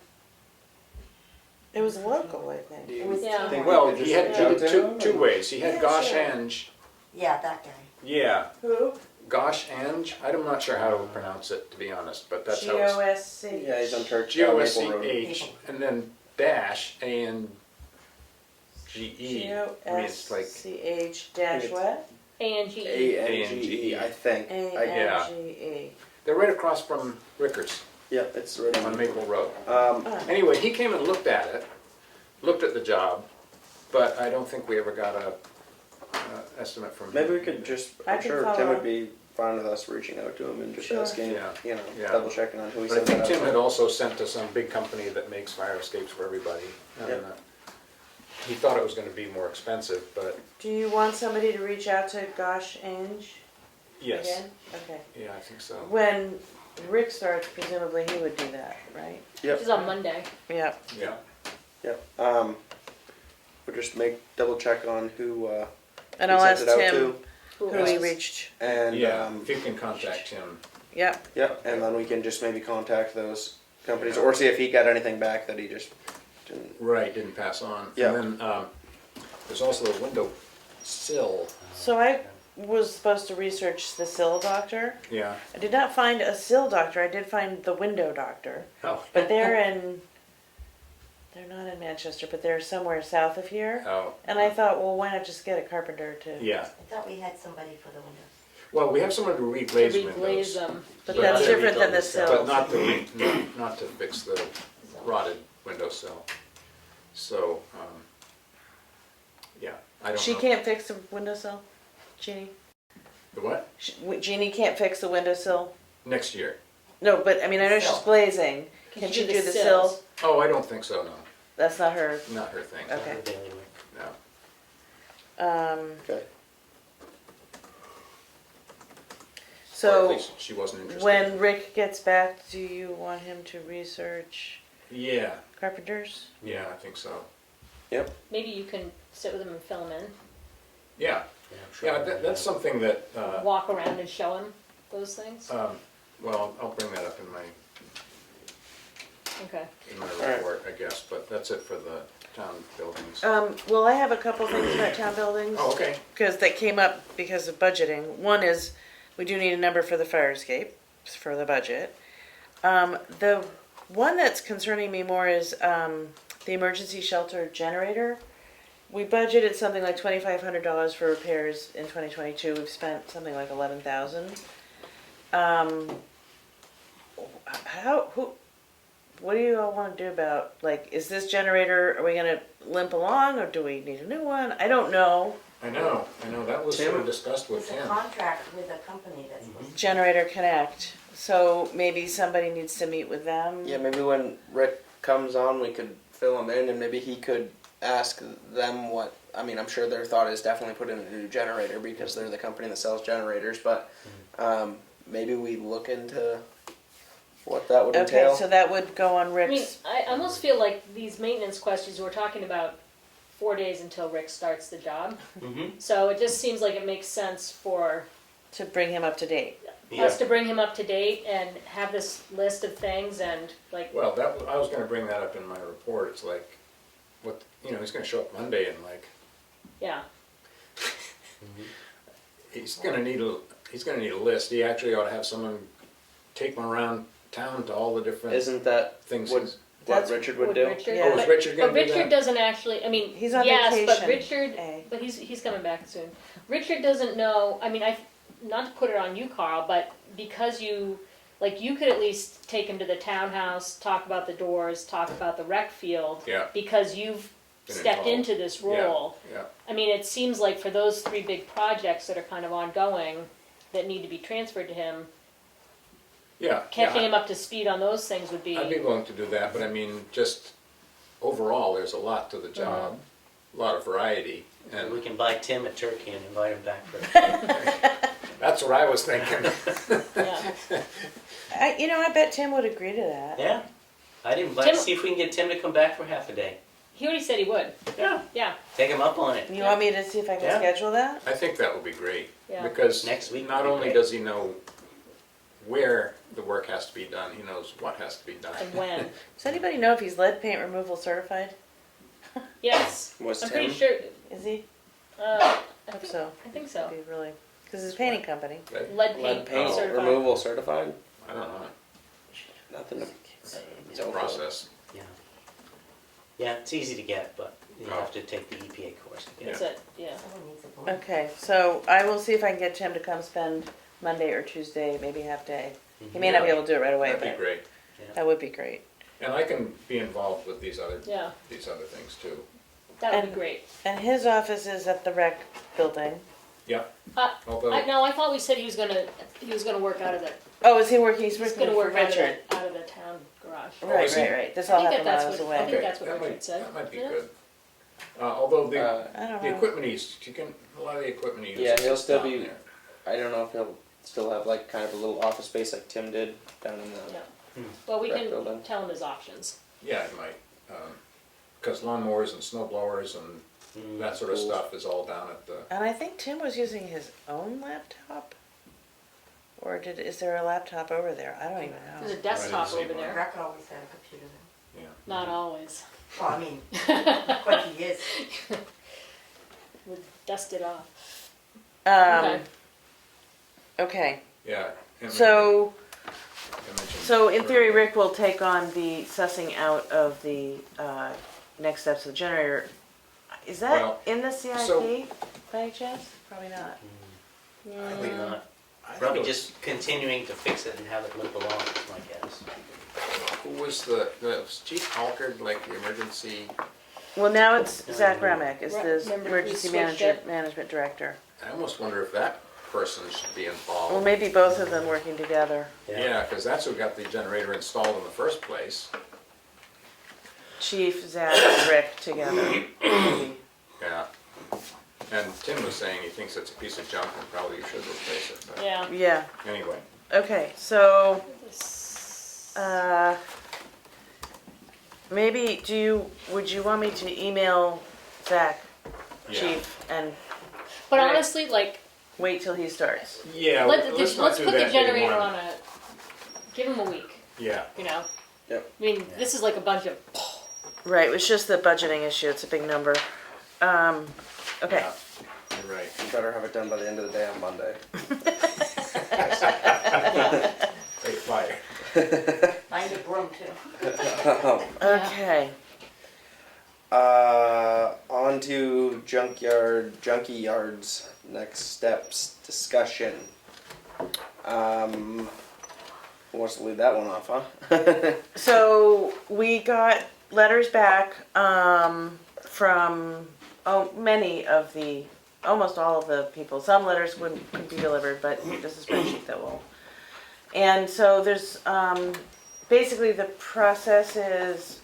It was local, I think. it was Yeah. Tamworth. Well, could he just had reach out to two him, two or- ways. He had Yeah, Gosh sure. Ange. Yeah, that guy. Yeah, Who? Gosh Ange. I'm not sure how to pronounce it, to be honest, but that's how it's. GOSC. Yeah, he's on Church, Maple Road. GOSCH, and then dash, ANGE. I mean, it's like, GOSCH dash what? A-N-G-E. A-N-G-E, I think. A-N-G-E. they're right across from Rickards Yep, it's right on on. Maple Road. Oh. Anyway, he came and looked at it, looked at the job, but I don't think we ever got a estimate from him. Maybe we could just, I I'm can sure Tim follow. would be fine with us reaching out to him and just Sure. asking, Yeah, you know, yeah. double checking on who he But I sent think that Tim out had to. also sent to some big company that makes fire escapes for everybody. And, Yep. he thought it was gonna be more expensive, but Do you want somebody to reach out to Gosh Ange yes, again? Okay. yeah, I think so. When Rick starts, presumably he would do that, right? Which is on Monday. Yeah. Yeah, Yep, we'll just double check on who, And he I'll sent ask it out Tim to. who he reached. And, yeah, if you can contact him. Yep. yep, and then we can just maybe contact those companies, or see if he got anything back that he just didn't. Right, didn't pass on. Yeah. And then, there's also a window sill. So I was supposed to research the sill doctor. Yeah. I did not find a sill doctor. I did find the window doctor. Oh. But they're not in Manchester, but they're somewhere south of here. Oh. And I thought, well, why not just get a carpenter to? Yeah. I thought we had somebody for the windows. Well, we have someone to To reglaze reglaze windows, them. But But that's they're different than the rebuilt sill. but not to fix the rotted windowsill. So, yeah, I don't know. She can't fix the windowsill? Jeannie? The what? Jeannie can't fix the windowsill? Next year. No, but I mean, I know she's Sill. glazing. Can she do the sill? sills? Oh, I don't think so, no. That's not her. Not her thing. Okay. No. Okay. Or at So least she wasn't interested. when Rick gets back, do you want him to research Yeah, carpenters? yeah, I think so. Maybe you can sit with him and film in, Yeah, yeah, that's something that, walk around and show him those things. well, I'll bring that up in my Okay. Alright. report, I guess, but that's it for the town buildings. Well, I have a couple things about town buildings. Oh, okay. Because that came up because of budgeting. One is, we do need a number for the fire escape, for the budget. The one that's concerning me more is the emergency shelter generator. We budgeted something like $2,500 for repairs in 2022. We've spent something like 11,000. What do you all want to do about, like, is this generator, are we gonna limp along, or do we need a new one? I don't know. I know, that was sort of discussed with There's a him. contract with a company that's supposed to. Generator Connect. So maybe somebody needs to meet with them. Yeah, maybe when Rick comes on, we could fill him in, and maybe he could ask them what. I mean, I'm sure their thought is definitely put in a new generator because they're the company that sells generators. But maybe we look into what that would Okay, entail. so that would go on I mean, Rick's. I almost feel like these maintenance questions, we're talking about 4 days until Rick starts the job. Mm-hmm. So it just seems like it makes sense for To bring him up to date. us to bring him up to date and have this list of things and like, Well, I was gonna bring that up in my report, it's like, he's gonna show up Monday and like, yeah. he's gonna need a list, he actually ought to have someone take him around town to all the different Isn't that things. what That's Richard would do? Richard, Yeah. Oh, is Richard gonna but do Richard that? doesn't actually, I mean, He's on yes, but vacation. Richard, A. but he's coming back soon. Richard doesn't know, I mean, not to put it on you, Carl, but because you could at least take him to the townhouse, talk about the doors, talk about the rec field. Yeah. Because you've Been stepped involved. into this role. Yeah, I mean, it seems like for those 3 big projects that are kind of ongoing, that need to be transferred to him, yeah. catching yeah. him up to speed on those things would be. I'd be willing to do that, but I mean, just overall, there's a lot to the job, a lot of variety, And and we can buy Tim a turkey and invite him back for. that's what I was thinking. Yeah. I bet Tim would agree to that. Yeah. I'd invite. Tim- See if we can get Tim to come back for half a day. He already said he would. Yeah. Yeah. Take him up on it. You want me to see if I can Yeah. schedule that? I think that would be great, Yeah. because Next week not would be only great. does he know where the work has to be done, he knows what has to be done. And when? Does anybody know if he's lead paint removal certified? Yes. Was I'm Tim? pretty sure. Is he? I Hope think, so. I think so. That'd be really, because it's a painting company. Right? Lead Lead paint paint certified. removal certified? I don't know, Nothing to. it's a process. Yeah. Yeah, it's easy to get, but you Oh. have to take the EPA course to get That's it. it. Yeah. Someone needs a board. Okay, so I will see if I can get Tim to come spend Monday or Tuesday, maybe half day. He may not be able to do it right away, That'd be but great. that would be great. And I can be involved with these other Yeah. things too. That would be And- great. And his office is at the rec building. Yeah, Uh, although, No, I thought we said he was gonna work out of the. Oh, is he working? He's He's working gonna for work out of Richard. the town garage. Right, is he? right. This I all think happened while I was I away. think that's what that Richard might, said. that might be Yeah. good. Although the I don't the know. equipment a lot of the equipment he uses Yeah, he'll is still down be- there. I don't know if he'll still have like kind of a little office space like Tim did down in the. Yeah. Well, we Rec can building. tell him his options. Yeah, it might, because lawnmowers and snow blowers and that sort of Cool. stuff is all down at the, And I think Tim was using his own laptop. Or is there a laptop over there? I don't even There's a know. desktop see over one. there. Rick always had a computer then. yeah. Not always. Well, I mean, quite a years. We'll dust it off. Um, okay, Yeah. and so, I mentioned so in theory, earlier- Rick will take on the sussing out of the, next steps of the generator. Is that Well, in the CIP so- by any chance? Probably not. Probably not. I think Probably it was- just continuing to fix it and have it limp along, is my guess. Who was was was Chief Halkard, like the emergency? Well, now it's Zach Remick is the Remember we emergency switched it? management director. I almost wonder if that person should be involved. Well, maybe both of them working together. Yeah, because that's who got the generator installed in the first place. Chief, Zach, and Rick together. Maybe. Yeah. And Tim was saying he thinks it's a piece of junk and probably you should replace it, but Yeah. Yeah. anyway. Okay, so maybe would you want me to email Zach, Yeah. Chief, and But Right. honestly, like, wait till he starts? Yeah, let's not do put the that day generator one. on give him a week, Yeah. you know? Yep. I mean, this is like a bunch of, Right, it's just the budgeting issue. It's a big number. Okay. Yeah, you're right. You better have it done by the end of the day on Monday. Great fire. Find a broom too. Okay. On to junkie yards, next steps, discussion. Who wants to lead that one off, huh? So we got letters back from almost all of the people. Some letters couldn't be delivered, but there's a spreadsheet that will. And so there's basically the process is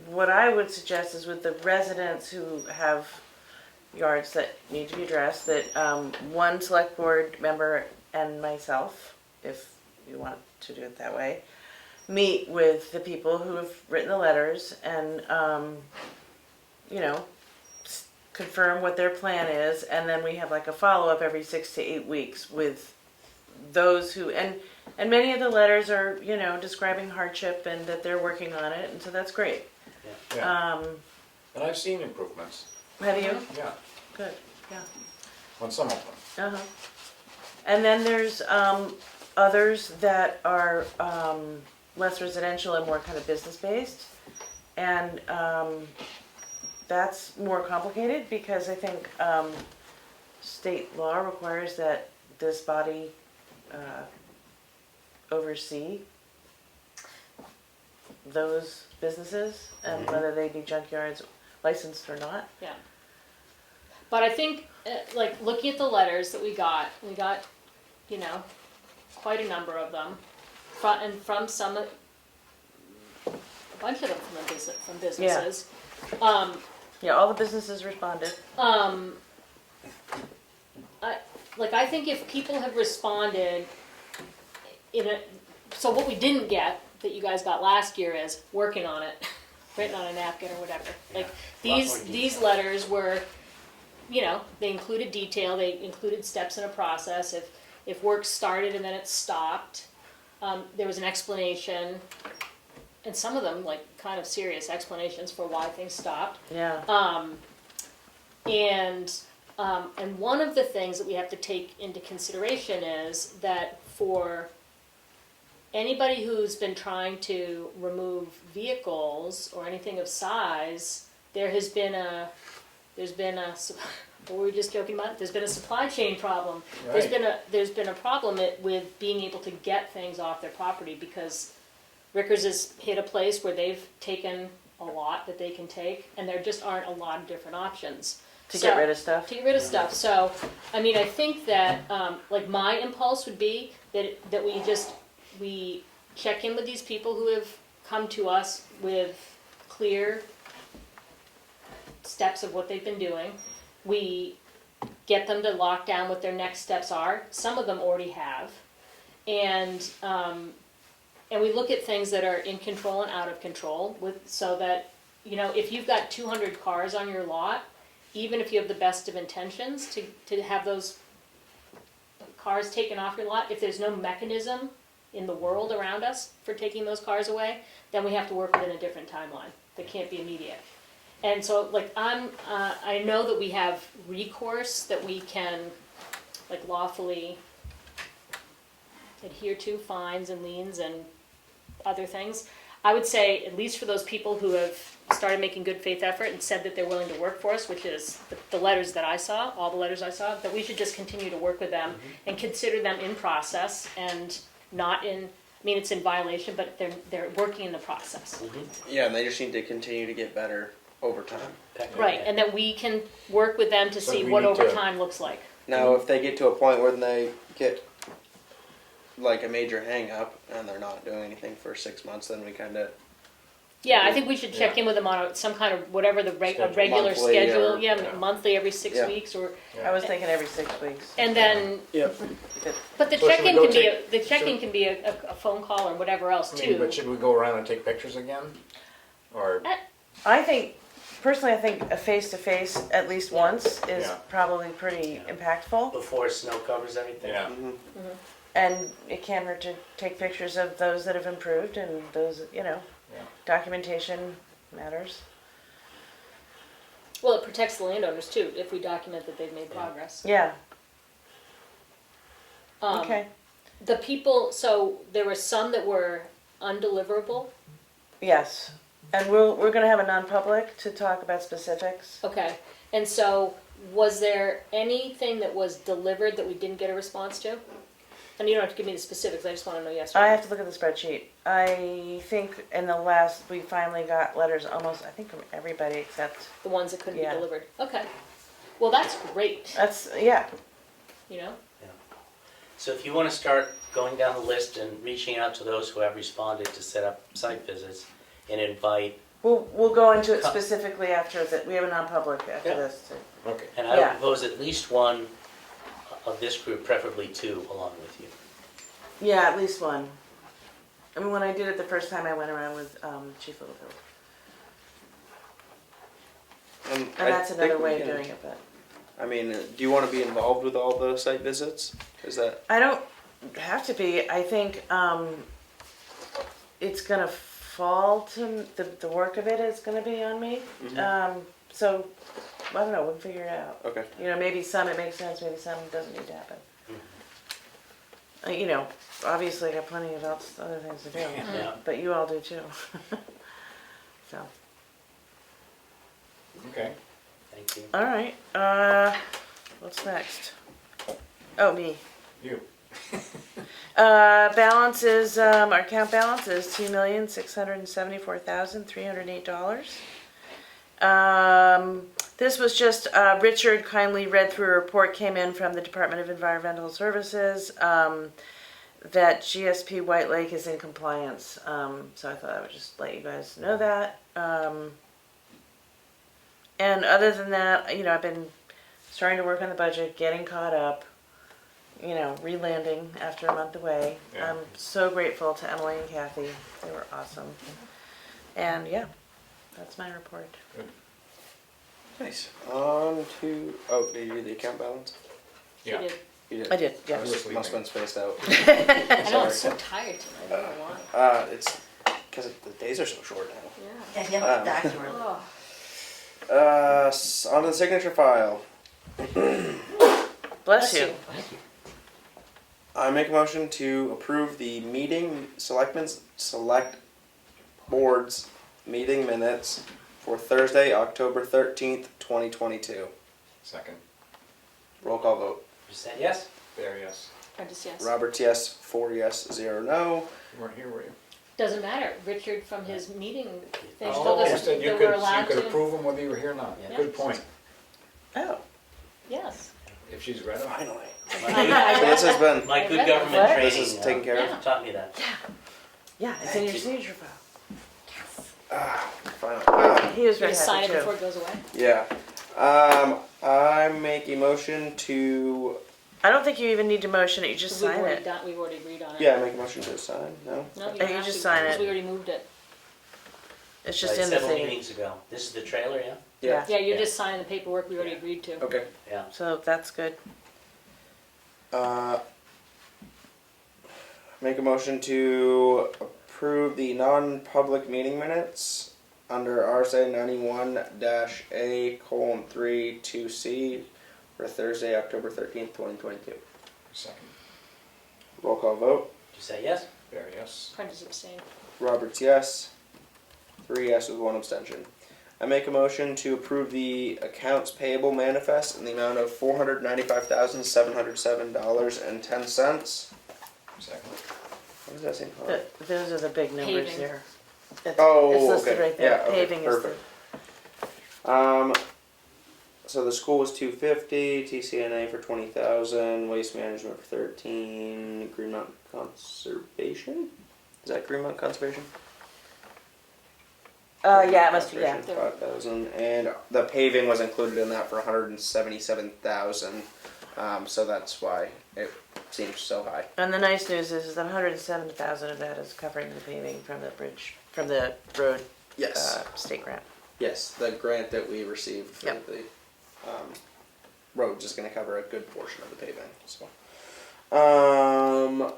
what I would suggest is with the residents who have yards that need to be addressed, that one select board member and myself, if you want to do it that way, meet with the people who have written the letters and, confirm what their plan is, and then we have like a follow-up every 6 to 8 weeks with those who, and many of the letters are, describing hardship and that they're working on it, and so that's great. Yeah. And I've seen improvements. Have you? Yeah, Good, yeah. on some of them. Uh-huh. And then there's others that are less residential and more kind of business-based. And that's more complicated because I think state law requires that this body oversee those businesses and whether they be junkyards licensed or not. yeah. But I think, like, looking at the letters that we got, quite a number of them, from some, a bunch of them from businesses. Yeah, all the businesses responded. I think if people have responded so what we didn't get that you guys got last year is working on it, written on a napkin or whatever. Like these letters were, they included detail, they included steps in a process. If work started and then it stopped, there was an explanation, and some of them like kind of serious explanations for why things stopped. Yeah. And one of the things that we have to take into consideration is that for anybody who's been trying to remove vehicles or anything of size, there's been a what were we just joking about? There's been a supply chain problem. Right. There's been a problem with being able to get things off their property because Rickers has hit a place where they've taken a lot that they can take, and there just aren't a lot of different options. To get rid of stuff? To get rid of stuff. So, I mean, I think that, like, my impulse would be that we check in with these people who have come to us with clear steps of what they've been doing. We get them to lock down what their next steps are. Some of them already have. And we look at things that are in control and out of control so that, if you've got 200 cars on your lot, even if you have the best of intentions to have those cars taken off your lot, if there's no mechanism in the world around us for taking those cars away, then we have to work within a different timeline that can't be immediate. And so, like, I know that we have recourse that we can, like, lawfully adhere to, fines and liens and other things. I would say, at least for those people who have started making good faith effort and said that they're willing to work for us, which is the letters that I saw, all the letters I saw, that we should just continue to work with them and consider them in process and not in mean it's in violation, but they're working in the process. Yeah, and they just need to continue to get better over time. Right, and that we can work with them to So see we what need to- overtime looks like. Now, if they get to a point where they get like a major hang up and they're not doing anything for 6 months, then we kind of Yeah, I think we should check in with them on some kind of, whatever the Schedule. a regular Monthly schedule, or- yeah, monthly, every 6 Yeah. weeks, or, I was thinking every 6 weeks. and then, yeah. but the So should check-in we go can be, take- the check-in can be a phone call or whatever else I mean, but too. should we go around and take pictures again? Or, I think, personally, I think a face-to-face at least once is Yeah. probably pretty Yeah. impactful. Before snow covers everything. yeah, And it can hurt to take pictures of those that have improved and those, Yeah. documentation matters. Well, it protects the landowners too, if we document that they've made progress. Yeah, Um, okay, The people, so there were some that were undeliverable, yes. And we're gonna have a non-public to talk about specifics. okay, and so was there anything that was delivered that we didn't get a response to? And you don't have to give me the specifics, I just wanna know yes or no. I have to look at the spreadsheet. I think in the last, we finally got letters almost, I think from everybody except, The ones that couldn't be Yeah. delivered, okay. Well, that's great, that's, yeah, you know? So if you want to start going down the list and reaching out to those who have responded to set up site visits and invite, we'll go into it specifically after that, we have a non-public after Yeah. this too. okay. and I would Yeah. propose at least one of this group, preferably two, along with you. Yeah, at least one. I mean, when I did it the first time, I went around with Chief Littlefield. And that's another way of doing it, but. I mean, do you want to be involved with all the site visits? Is that I don't have to be. I think it's gonna fall to the work of it is gonna be on me. So I don't know. We'll figure it out. okay? Maybe some it makes sense. Maybe some doesn't need to happen. Obviously I got plenty of other things to do. Yeah. But you all do too. So Okay. Thank you. all right. What's next? Oh, me. You. Balance is, our account balance is $2,674,308. This was just, Richard kindly read through a report came in from the Department of Environmental Services, that GSP White Lake is in compliance. So I thought I would just let you guys know that. And other than that, I've been starting to work on the budget, getting caught up. Relanding after a month away. Yeah. I'm so grateful to Emily and Kathy. They were awesome. And yeah, that's my report. Nice. On to did you read the account balance? She Yeah. did. You did. I did, I yeah. was sleeping. must have been spaced out. I know, I'm so tired tonight, I don't know why. It's because the days are so short now. Yeah. And you have to doctor early. Oh, On to the signature file. Bless you. I make a motion to approve the Selectmen's Select Board's meeting minutes for Thursday, October 13th, 2022. Second. Roll call vote. You said yes? There, yes. I just, yes. Roberts, yes. 4 yes, 0 no. You weren't here, were you? Doesn't matter, Richard from his meeting thing Oh, told You us said you that could, we're allowed you could to. approve them whether you were here or not. Yeah. Good point. Oh, Yes. If she's read them. Finally. I This has been. My good read government What? training This is taken care of. taught me that. yeah, it's in your signature file. Finally. He was You very just sign happy it before too. it goes away? Yeah. I make a motion to. I don't think you even need to motion it, you just We've sign already it. done, we've already agreed on it. Yeah, I make a motion to sign. No. No, Oh, you you don't have just to, sign because it. we already moved it. It's just Right, in the several signature. meetings ago. This is the trailer, yeah? Yeah. Yeah, you're Yeah. just signing the paperwork we already agreed to. Okay. Yeah. So that's good. Make a motion to approve the non-public meeting minutes under RSA 91-A:3 2C for Thursday, October 13th, 2022. Second. Roll call vote. Did you say yes? There, yes. Prentice abstained. Roberts, yes. 3 yes with 1 abstention. I make a motion to approve the accounts payable manifest in the amount of $495,707.10. Second. What does that seem called? Those are the big numbers Paving. there. Oh, It's listed okay. right there. Yeah, okay, Paving is the, perfect. So the school was 250, TCNA for 20,000, waste management for 13, Greenmount Conservation? Is that Greenmount Conservation? yeah, it must be, yeah. Conservation, 5,000, and the paving was included in that for 177,000. So that's why it seems so high. And the nice news is that 107,000 of that is covering the paving from the bridge, from the road, Yes. state grant. Yes, the grant that we received for Yep. the roads is going to cover a good portion of the paving. So,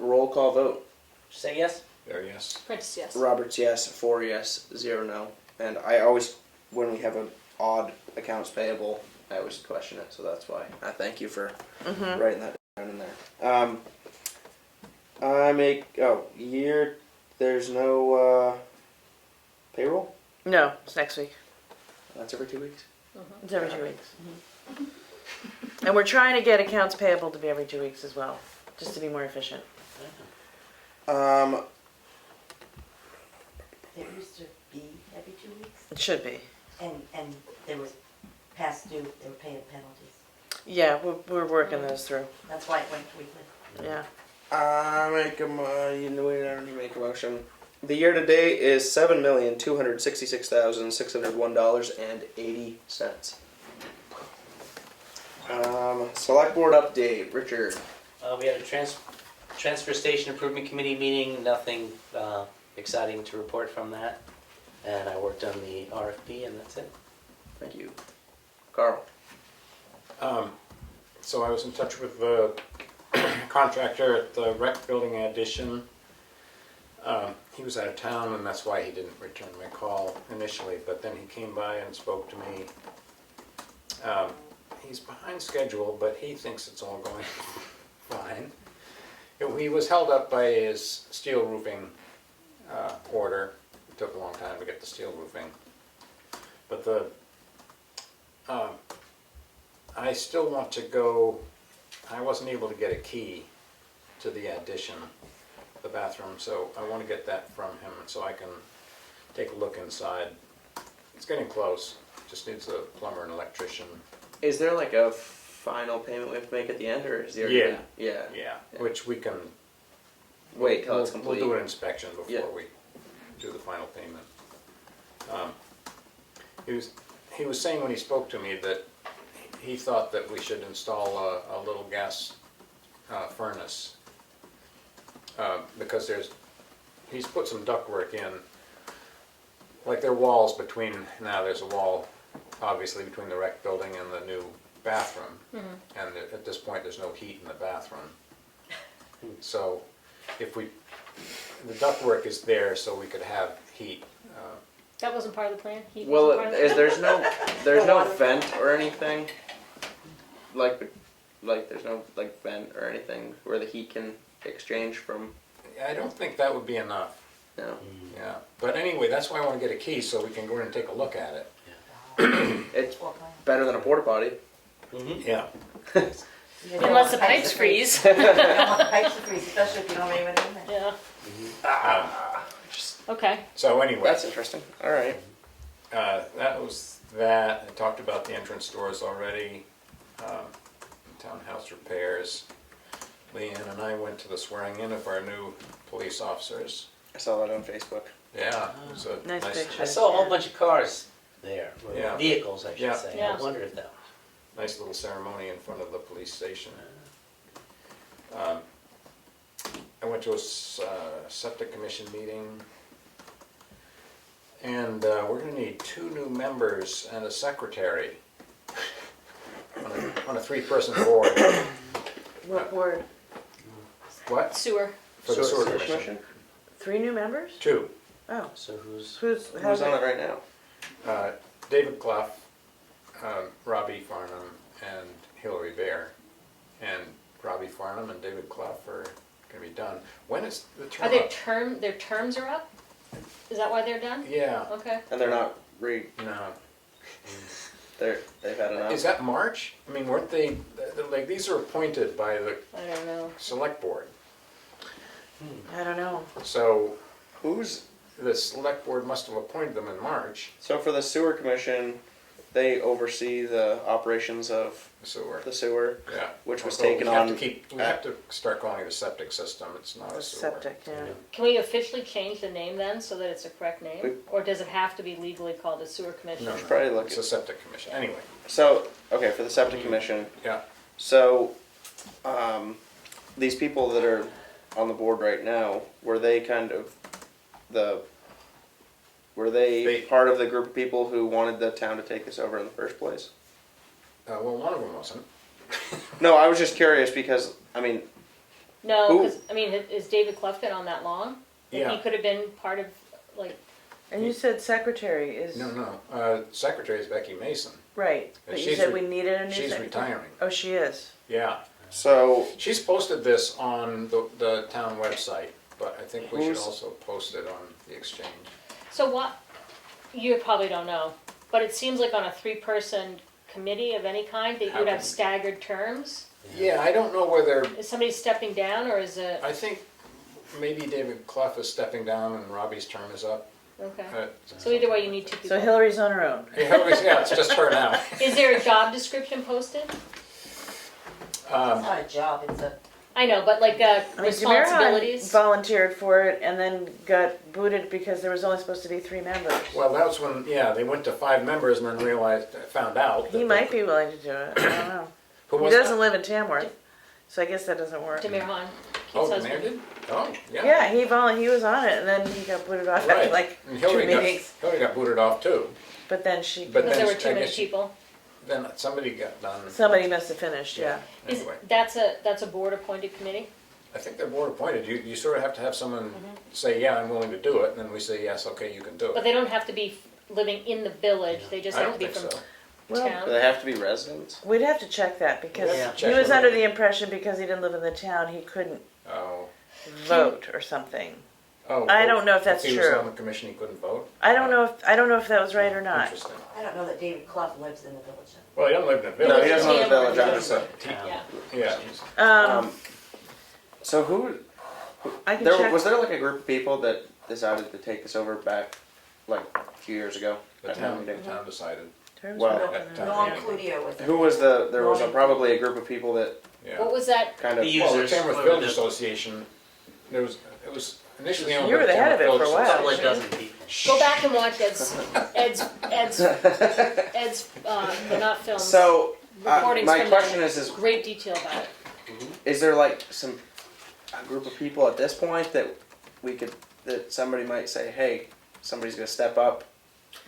roll call vote. Say yes? There, yes. Princess, yes. Roberts, yes. 4 yes. 0 no. And I always, when we have an odd accounts payable, I always question it. So that's why I thank you for writing that down in there. I make year. There's no payroll. No, it's next week. That's every 2 weeks. It's every 2 weeks. And we're trying to get accounts payable to be every 2 weeks as well, just to be more efficient. It used to be every 2 weeks, It should be. and there was past due, they were paying penalties. Yeah, we're working those through. That's why it went weekly. Yeah. I make a you know I already make a motion. The year to date is $7,266,601.80. Select board update, Richard. We had a transfer station improvement committee meeting, nothing exciting to report from that. And I worked on the RFP and that's it. Thank you, Carl. So I was in touch with the contractor at the rec building addition. He was out of town and that's why he didn't return my call initially, but then he came by and spoke to me. He's behind schedule, but he thinks it's all going fine. He was held up by his steel roofing order. It took a long time to get the steel roofing. But I still want to go. I wasn't able to get a key to the addition, the bathroom, so I want to get that from him so I can take a look inside. It's getting close. Just needs a plumber and electrician. Is there like a final payment we have to make at the end, or is there? Yeah. Yeah. Yeah, which we can Wait till it's complete. We'll do an inspection before Yeah. we do the final payment. He was saying when he spoke to me that he thought that we should install a little gas furnace because he's put some ductwork in. Like there are walls between, now there's a wall obviously between the rec building and the new bathroom. And at this point there's no heat in the bathroom. So if the ductwork is there so we could have heat. That wasn't part of the plan? Heat Well, wasn't part of the there's no water. vent or anything. Like there's no like vent or anything where the heat can exchange from. I don't think that would be enough. No. Yeah, but anyway, that's why I want to get a key so we can go in and take a look at it. It's better than a porta potty. Yeah. Unless the pipes freeze. You don't want the pipes to freeze, especially if you don't have anybody in there. Yeah. Okay. So anyway, That's interesting. All right. that was that. I talked about the entrance doors already. Townhouse repairs. Leanne and I went to the swearing in of our new police officers. I saw that on Facebook. Yeah, it was a Nice picture. I saw a whole bunch of cars there, or Yeah. vehicles I should Yeah. say. Yeah. I wonder if that was. nice little ceremony in front of the police station. I went to a septic commission meeting. And we're gonna need 2 new members and a secretary on a 3-person board. What board? What? Sewer. For the sewer Sewer commission. 3 new members? 2. Oh, So who's Who's on it right now? David Clough, Robbie Farnham, and Hillary Bear. And Robbie Farnham and David Clough are gonna be done. When is the term Are up? their terms are up? Is that why they're done? Yeah, Okay. And they're not no. they've had enough. Is that March? I mean, weren't they, like, these are appointed by the I don't know. select board. I don't know. So Who's the select board must have appointed them in March, so for the sewer commission? They oversee the operations of the sewer. the sewer, Yeah. which was Although taken we have on. we have to start calling it a septic system, it's not The a sewer. septic, yeah. Can we officially change the name then, so that it's a correct We- name? Or does it have to be legally called a sewer commission? No, should probably look it's at- a septic commission, anyway, So okay, for the septic commission. yeah. So, these people that are on the board right now, were they kind of were they part of the group of people who wanted the town to take this over in the first place? Well, one of them wasn't. No, I was just curious because, I mean, No, Who- because, I mean, is David Clough been on that long? That Yeah. he could have been part of, like, And you said secretary is, No, secretary is Becky Mason. right, And but you she's said re- we needed a new She's secretary. retiring, Oh, she is. yeah. so, She's posted this on the town website, but I think we should Who's- also post it on the exchange. so what, you probably don't know, but it seems like on a three-person committee of any kind, that you would have Happens. staggered terms. Yeah, I don't know whether, Is somebody stepping down, or is it, I think maybe David Clough is stepping down and Robbie's term is up. okay. Uh, So either way, you need two people. So Hillary's on her own. Yeah, it's just her now. Is there a job description posted? It's not a job, it's a, I know, but like, I mean, Jamira responsibilities? volunteered for it and then got booted because there was only supposed to be 3 members. Well, that's when, yeah, they went to 5 members and then found out. He might be willing to do it, I don't know. Who He was doesn't that? live in Tamworth, so I guess that doesn't work. Demir Han, Oh, Keith's the mayor husband. did? Oh, yeah. Yeah, he was on it and then he got booted off after Right. like And 2 meetings. Hillary got booted off too. But then she, But Because there were then too I many guess- people. Then somebody got done. somebody must have finished, yeah. Is, Anyway, that's a board-appointed committee? I think they're board appointed. You sort of have to have someone Mm-hmm. say, yeah, I'm willing to do it, and then we say, yes, okay, you can do But it. they don't have to be living in the village, they just I have to don't be think from so. Well, do town? they have to be residents? we'd have to check that because Yeah. he Check was with under it. the impression because he didn't live in the town, he couldn't Oh. vote or something. Oh. I don't know if that's he was true. on the commission, he couldn't vote? I don't know if that was right or not. Interesting. I don't know that David Clough lives in the village. Well, he doesn't live in the No, village. he doesn't live in the village, I'm Yeah. just saying. Yeah. Yeah. Um, so I can there check. was there like a group of people that decided to take this over back like a few years ago? The at town town, meeting? decided. Terms Well, of At reference. town Norm meeting. Cludio was there. Who was there was probably a group of people that Yeah. What was that? kind of. The Well, the users, Tamworth whoever Village the- Association, it was initially owned You by were the the head Tamworth of it for a Village while. couple of Association. dozen people. Go back and watch Ed's, they're not films, So recordings my from question them. is Great detail about it. is there like a group of people at this point that that somebody might say, hey, somebody's gonna step up,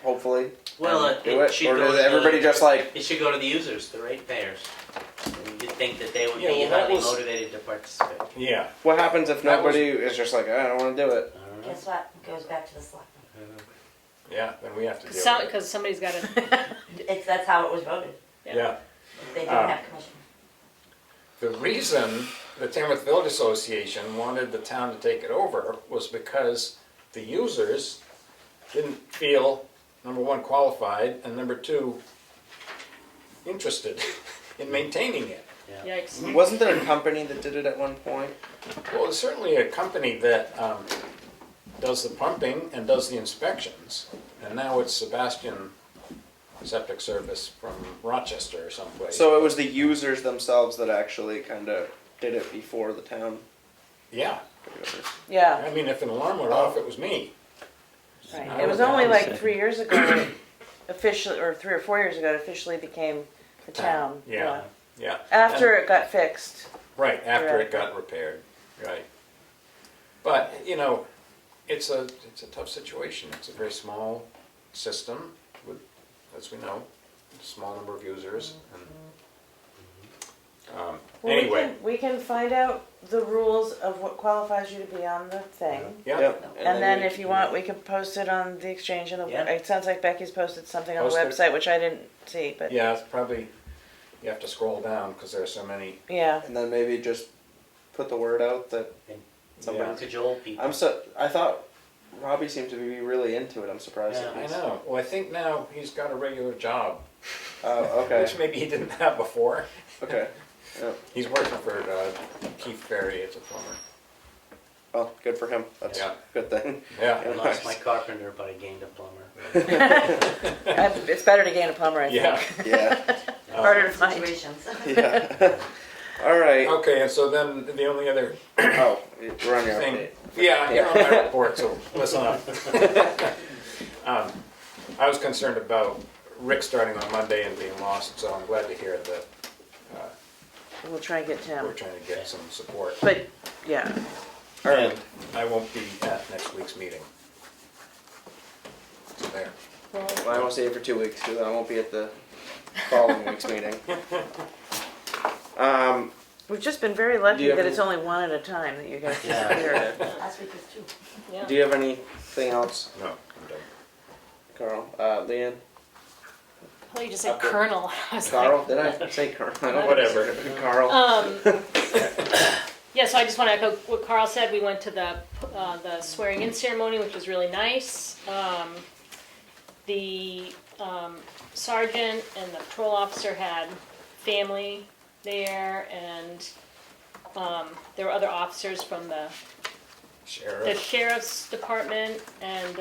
hopefully, Well, and do it it, should or go does to everybody the, just like? it should go to the users, the ratepayers. You'd think that they would Yeah, be well, that highly was- motivated to participate. Yeah. What happens if That was- nobody is just like, I don't want to do it? I don't know. Guess what? It goes back to the selectmen. Yeah, then we have to deal with it. Because somebody's got to, That's how it was voted. Yeah. They didn't have commission. The reason the Tamworth Village Association wanted the town to take it over was because the users didn't feel, number one, qualified, and number two, interested in maintaining it. yikes. Wasn't there a company that did it at one point? Well, there's certainly a company that does the pumping and does the inspections, and now it's Sebastian Septic Service from Rochester or someplace. So it was the users themselves that actually kind of did it before the town. Yeah, Yeah, I mean, if an alarm went off, it was me. right. I It was would only have to like 3 years ago, officially, or 3 or 4 years ago, it officially became the town. Yeah, yeah. After it got fixed. Right, after Right. it got repaired, right. But, you know, it's a tough situation. It's a very small system with, as we know, a small number of users. And, Well, anyway, we can find out the rules of what qualifies you to be on the thing. yeah, Yep. And then we- if you want, we can post it on the exchange and Yeah. it sounds like Becky's posted something on the Post it. website, which I didn't see, but yeah, it's probably, you have to scroll down because there are so many. yeah. And then maybe just put the word out that somebody. Yeah. Cajole people. I thought Robbie seemed to be really into it. I'm surprised. Yeah, that I he's- know, well, I think now he's got a regular job, Oh, okay. which maybe he didn't have before. Okay. Yep. He's working for Keith Ferry as a plumber. Well, good for him. That's Yeah. a good thing. Yeah. I lost my carpenter, but I gained a plumber. It's better to gain a plumber, I Yeah. think. Yeah. Harder to find. Situations. Yeah. All right. Okay, and so then the only other Oh, we're on your thing. update. Yeah, you're on my report, so listen up. I was concerned about Rick starting on Monday and being lost, so I'm glad to hear that We'll try and get we're Tim. trying to get some support. But, yeah, All right. And I won't be at next week's meeting. So there. Well, Well, I won't see you for 2 weeks because I won't be at the following week's meeting. we've just been very Do lucky you have that any- it's only one at a time that you guys Yeah. disappeared. Last week was two. yeah. Do you have anything else, No, I'm done. Carl? Leanne? Well, you just said Okay. Colonel. I was Carl? Did I say Carl? Whatever. Carl. Yeah, so I just want to echo what Carl said. We went to the swearing-in ceremony, which was really nice. The sergeant and the patrol officer had family there, and there were other officers from the Sheriff. sheriff's department and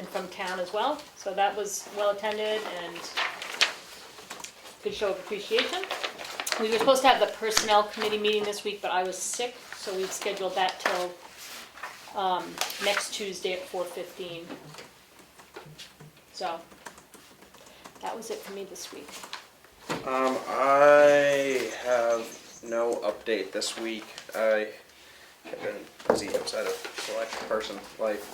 from town as well. So that was well attended and good show of appreciation. We were supposed to have the personnel committee meeting this week, but I was sick, so we've scheduled that till next Tuesday at 4:15. So that was it for me this week. I have no update this week. I have been busy outside of select person life.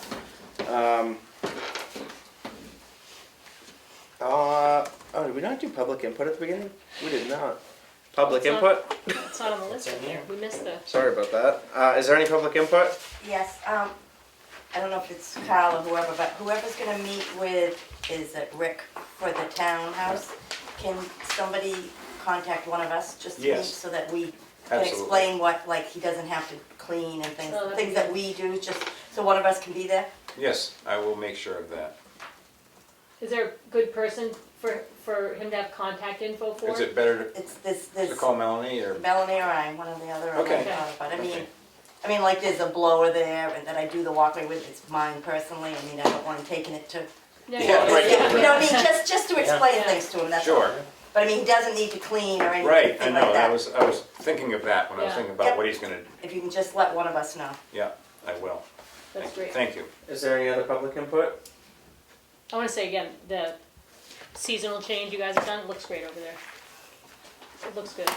Did we not do public input at the beginning? We did not. Public It's not- input? It's not on the list in here. We missed the. Sorry about that. Is there any public input? Yes, I don't know if it's Kyle or whoever, but whoever's gonna meet with, is it Rick for the townhouse? Can somebody contact one of us just to meet Yes. so that we can Absolutely. explain what, like, he doesn't have to clean and things, Oh, that'd things be that good. we do, just so one of us can be there? Yes, I will make sure of that. Is there a good person for him to have contact info for? Is it better It's this, to call Melanie or? Melanie or I, one or the other. or Okay. my father, But Okay. I mean, like, there's a blower there and that I do the walkway with, it's mine personally, I mean, I don't want him taking it to, Yeah, Yeah, right. you know what I mean, just to explain Yeah. things to him, that's all. Sure, But I mean, he doesn't need to clean or anything right, I like know, that. I was thinking of that when I was Yeah. thinking about Yep. what he's gonna, If you can just let one of us know. yeah, I will. That's great. Thank you. Is there any other public input? I want to say again, the seasonal change you guys have done, it looks great over there. It looks good.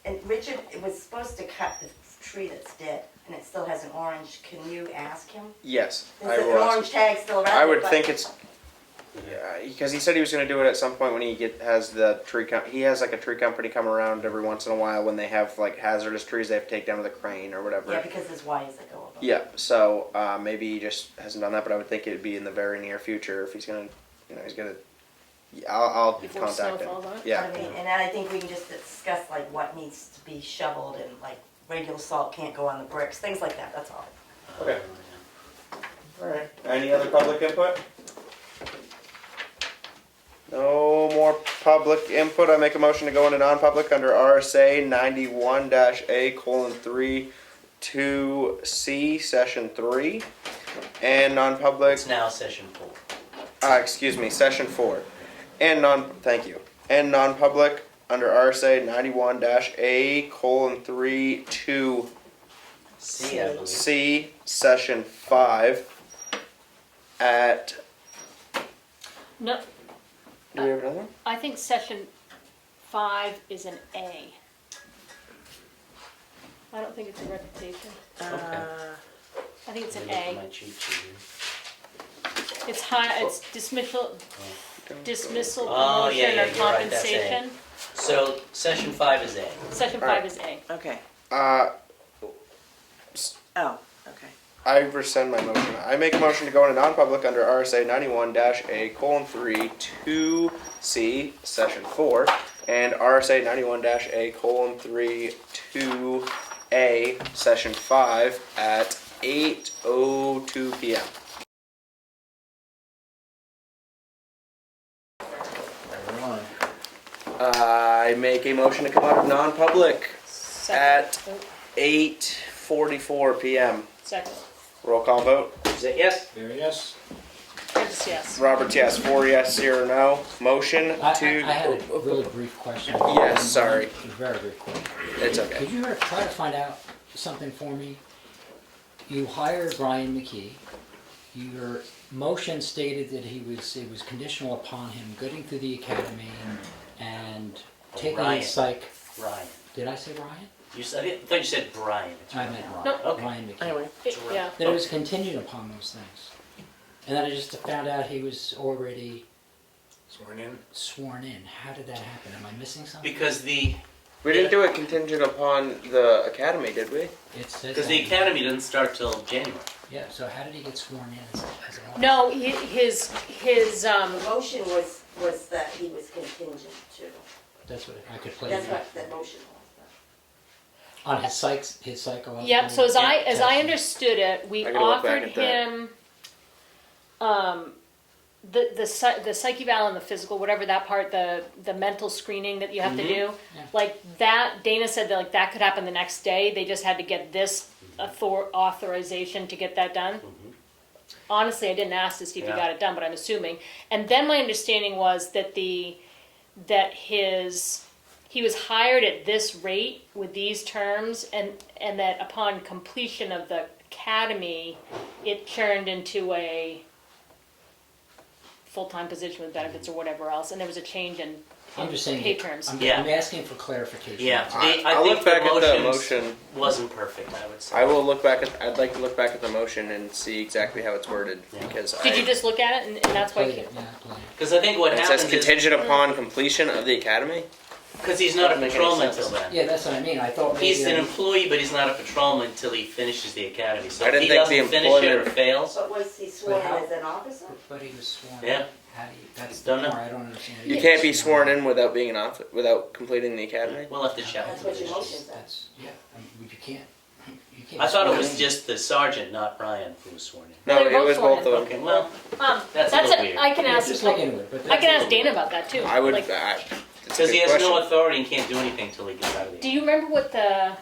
And Richard was supposed to cut the tree that's dead, and it still has an orange, can you ask him? Yes, I Is the will. ask orange tag still around? I would But- think it's, yeah, because he said he was going to do it at some point when has the tree he has like a tree company come around every once in a while when they have like hazardous trees they have to take down to the crane or whatever. Yeah, because there's wires that go above. Yeah, so maybe he just hasn't done that, but I would think it'd be in the very near future if he's gonna, he's gonna. Yeah, I'll Before snow contact him. falls on it? Yeah. I mean, and I think we can just discuss like what needs to be shoveled and like regular salt can't go on the bricks, things like that, that's all. Okay. All right. Any other public input? No more public input. I make a motion to go into non-public under RSA 91-A:3 2C Session 3 and non-public. It's now session 4. Excuse me, Session 4 and Thank you. And non-public under RSA 91-A:3 C, I believe. C Session 5 at. No, Do we have another one? I think session 5 is an A. I don't think it's a reputation. I think it's an Let me look at A. my cheat sheet here. It's it's dismissal, Oh, yeah, promotion, yeah, or you're right, that's A. compensation. So, session 5 is A. Session 5 is A. Okay. Oh, okay. I rescind my motion. I make a motion to go into non-public under RSA 91-A:3 2C Session 4 and RSA 91-A:3 2A Session 5 at 8:02 p.m. I make a motion to come out of non-public Second. at 8 6:44 p.m. Second. Roll call vote. Is that yes? There, yes. Curtis, yes. Roberts, yes. 4 yes, 0 no. Motion I to. had a really brief question. Yes, sorry. Very, very quick. It's okay. Could you try to find out something for me? You hired Brian McKee. Your motion stated that it was conditional upon him getting through the academy and taking Ryan. his psych. Ryan. Did I say Ryan? You said, I thought you said Brian. It's I Ryan. meant Ryan. No. Okay. Ryan McKee. Anyway, Yeah. That it was contingent upon those things. And then I just found out he was already Sworn in. sworn in. How did that happen? Am I missing something? Because We didn't do it contingent upon the academy, did we? It says because the that- academy doesn't start till January. Yeah, so how did he get sworn in as an officer? No, his The motion was that he was contingent to. That's what I could play. That's what the motion was. On his psychological. Yep, so as I testing. understood it, we I gotta look back offered at that. him the psyche eval and the physical, whatever that part, the mental screening that you have to do. Yeah. Like that, Dana said that like that could happen the next day. They just had to get this authorization to get that done. Honestly, I didn't ask to see if he Yeah. got it done, but I'm assuming. And then my understanding was that he was hired at this rate with these terms, and that upon completion of the academy, it turned into a full-time position with benefits or whatever else, and there was a change in I'm just saying. pay terms. I'm Yeah. asking for clarification. Yeah, I I'll think look back the at the motion motion. wasn't perfect, I would say. I will look back at. I'd like to look back at the motion and see exactly how it's worded Yeah. because Did you just look at it, and that's why? Play it, yeah, play it. Because I think what it happens says is, contingent upon completion of the academy. because he's not a Doesn't make any patrolman sense. till then. Yeah, that's what I mean. I thought maybe. He's an employee, but he's not a patrolman until he finishes the academy. So I if didn't he think doesn't the finish it or employment- fails, But was he sworn in how- as an officer? But he was sworn. Yeah. In. How do you? That's Don't the know. part I don't understand. You can't be sworn in without being without completing the academy. we'll have to check. That's what your motion said. That's yeah. You can't. You can't. I thought it swear was in. just the sergeant, not Brian, who was sworn in. No, Well, they're it was both both sworn of Okay, them. well, That's a little it. weird. I can Yeah, ask. just look into it. But I can that's- ask Dana about that too. I would. Like, it's a because good he has no question. authority and can't do anything until he gets out of the. do you remember what the?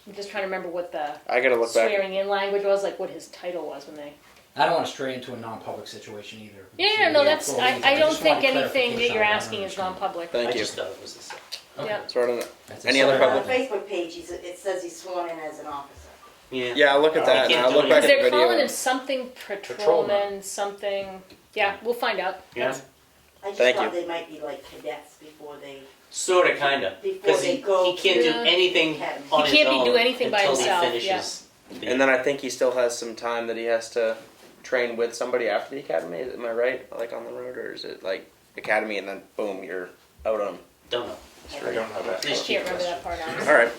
I'm just trying to remember what the I gotta look back. swearing in language was, like what his title was when they. I don't want to stray into a non-public situation either. Yeah, no, that's. I don't just think wanted anything that clarification. you're I don't asking is understand. non-public. Thank I you. just thought it was the same. Okay. Yeah. Sort of. That's Any a other separate- On the public? Facebook page, it says he's sworn in as an officer. Yeah. Yeah, I'll look at that. You And can't I'll do look back Because at the they're calling video. him something patrolman, Patrolman. something. Yeah, we'll find out. Yeah. I just Thank thought you. they might be like cadets before they. Sort of, kind of. Before Because they he go can't do to- anything Academy. on He his can't own do anything by until himself, he finishes. the- And then I think he still has some time that he has to train with somebody after the academy. Am I right? Like on the road, or is it like academy and then boom, you're out on Don't know. I don't know that. Please Can't remember that part. Honestly. All right.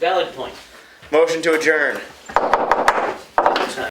Valid point. Motion to adjourn.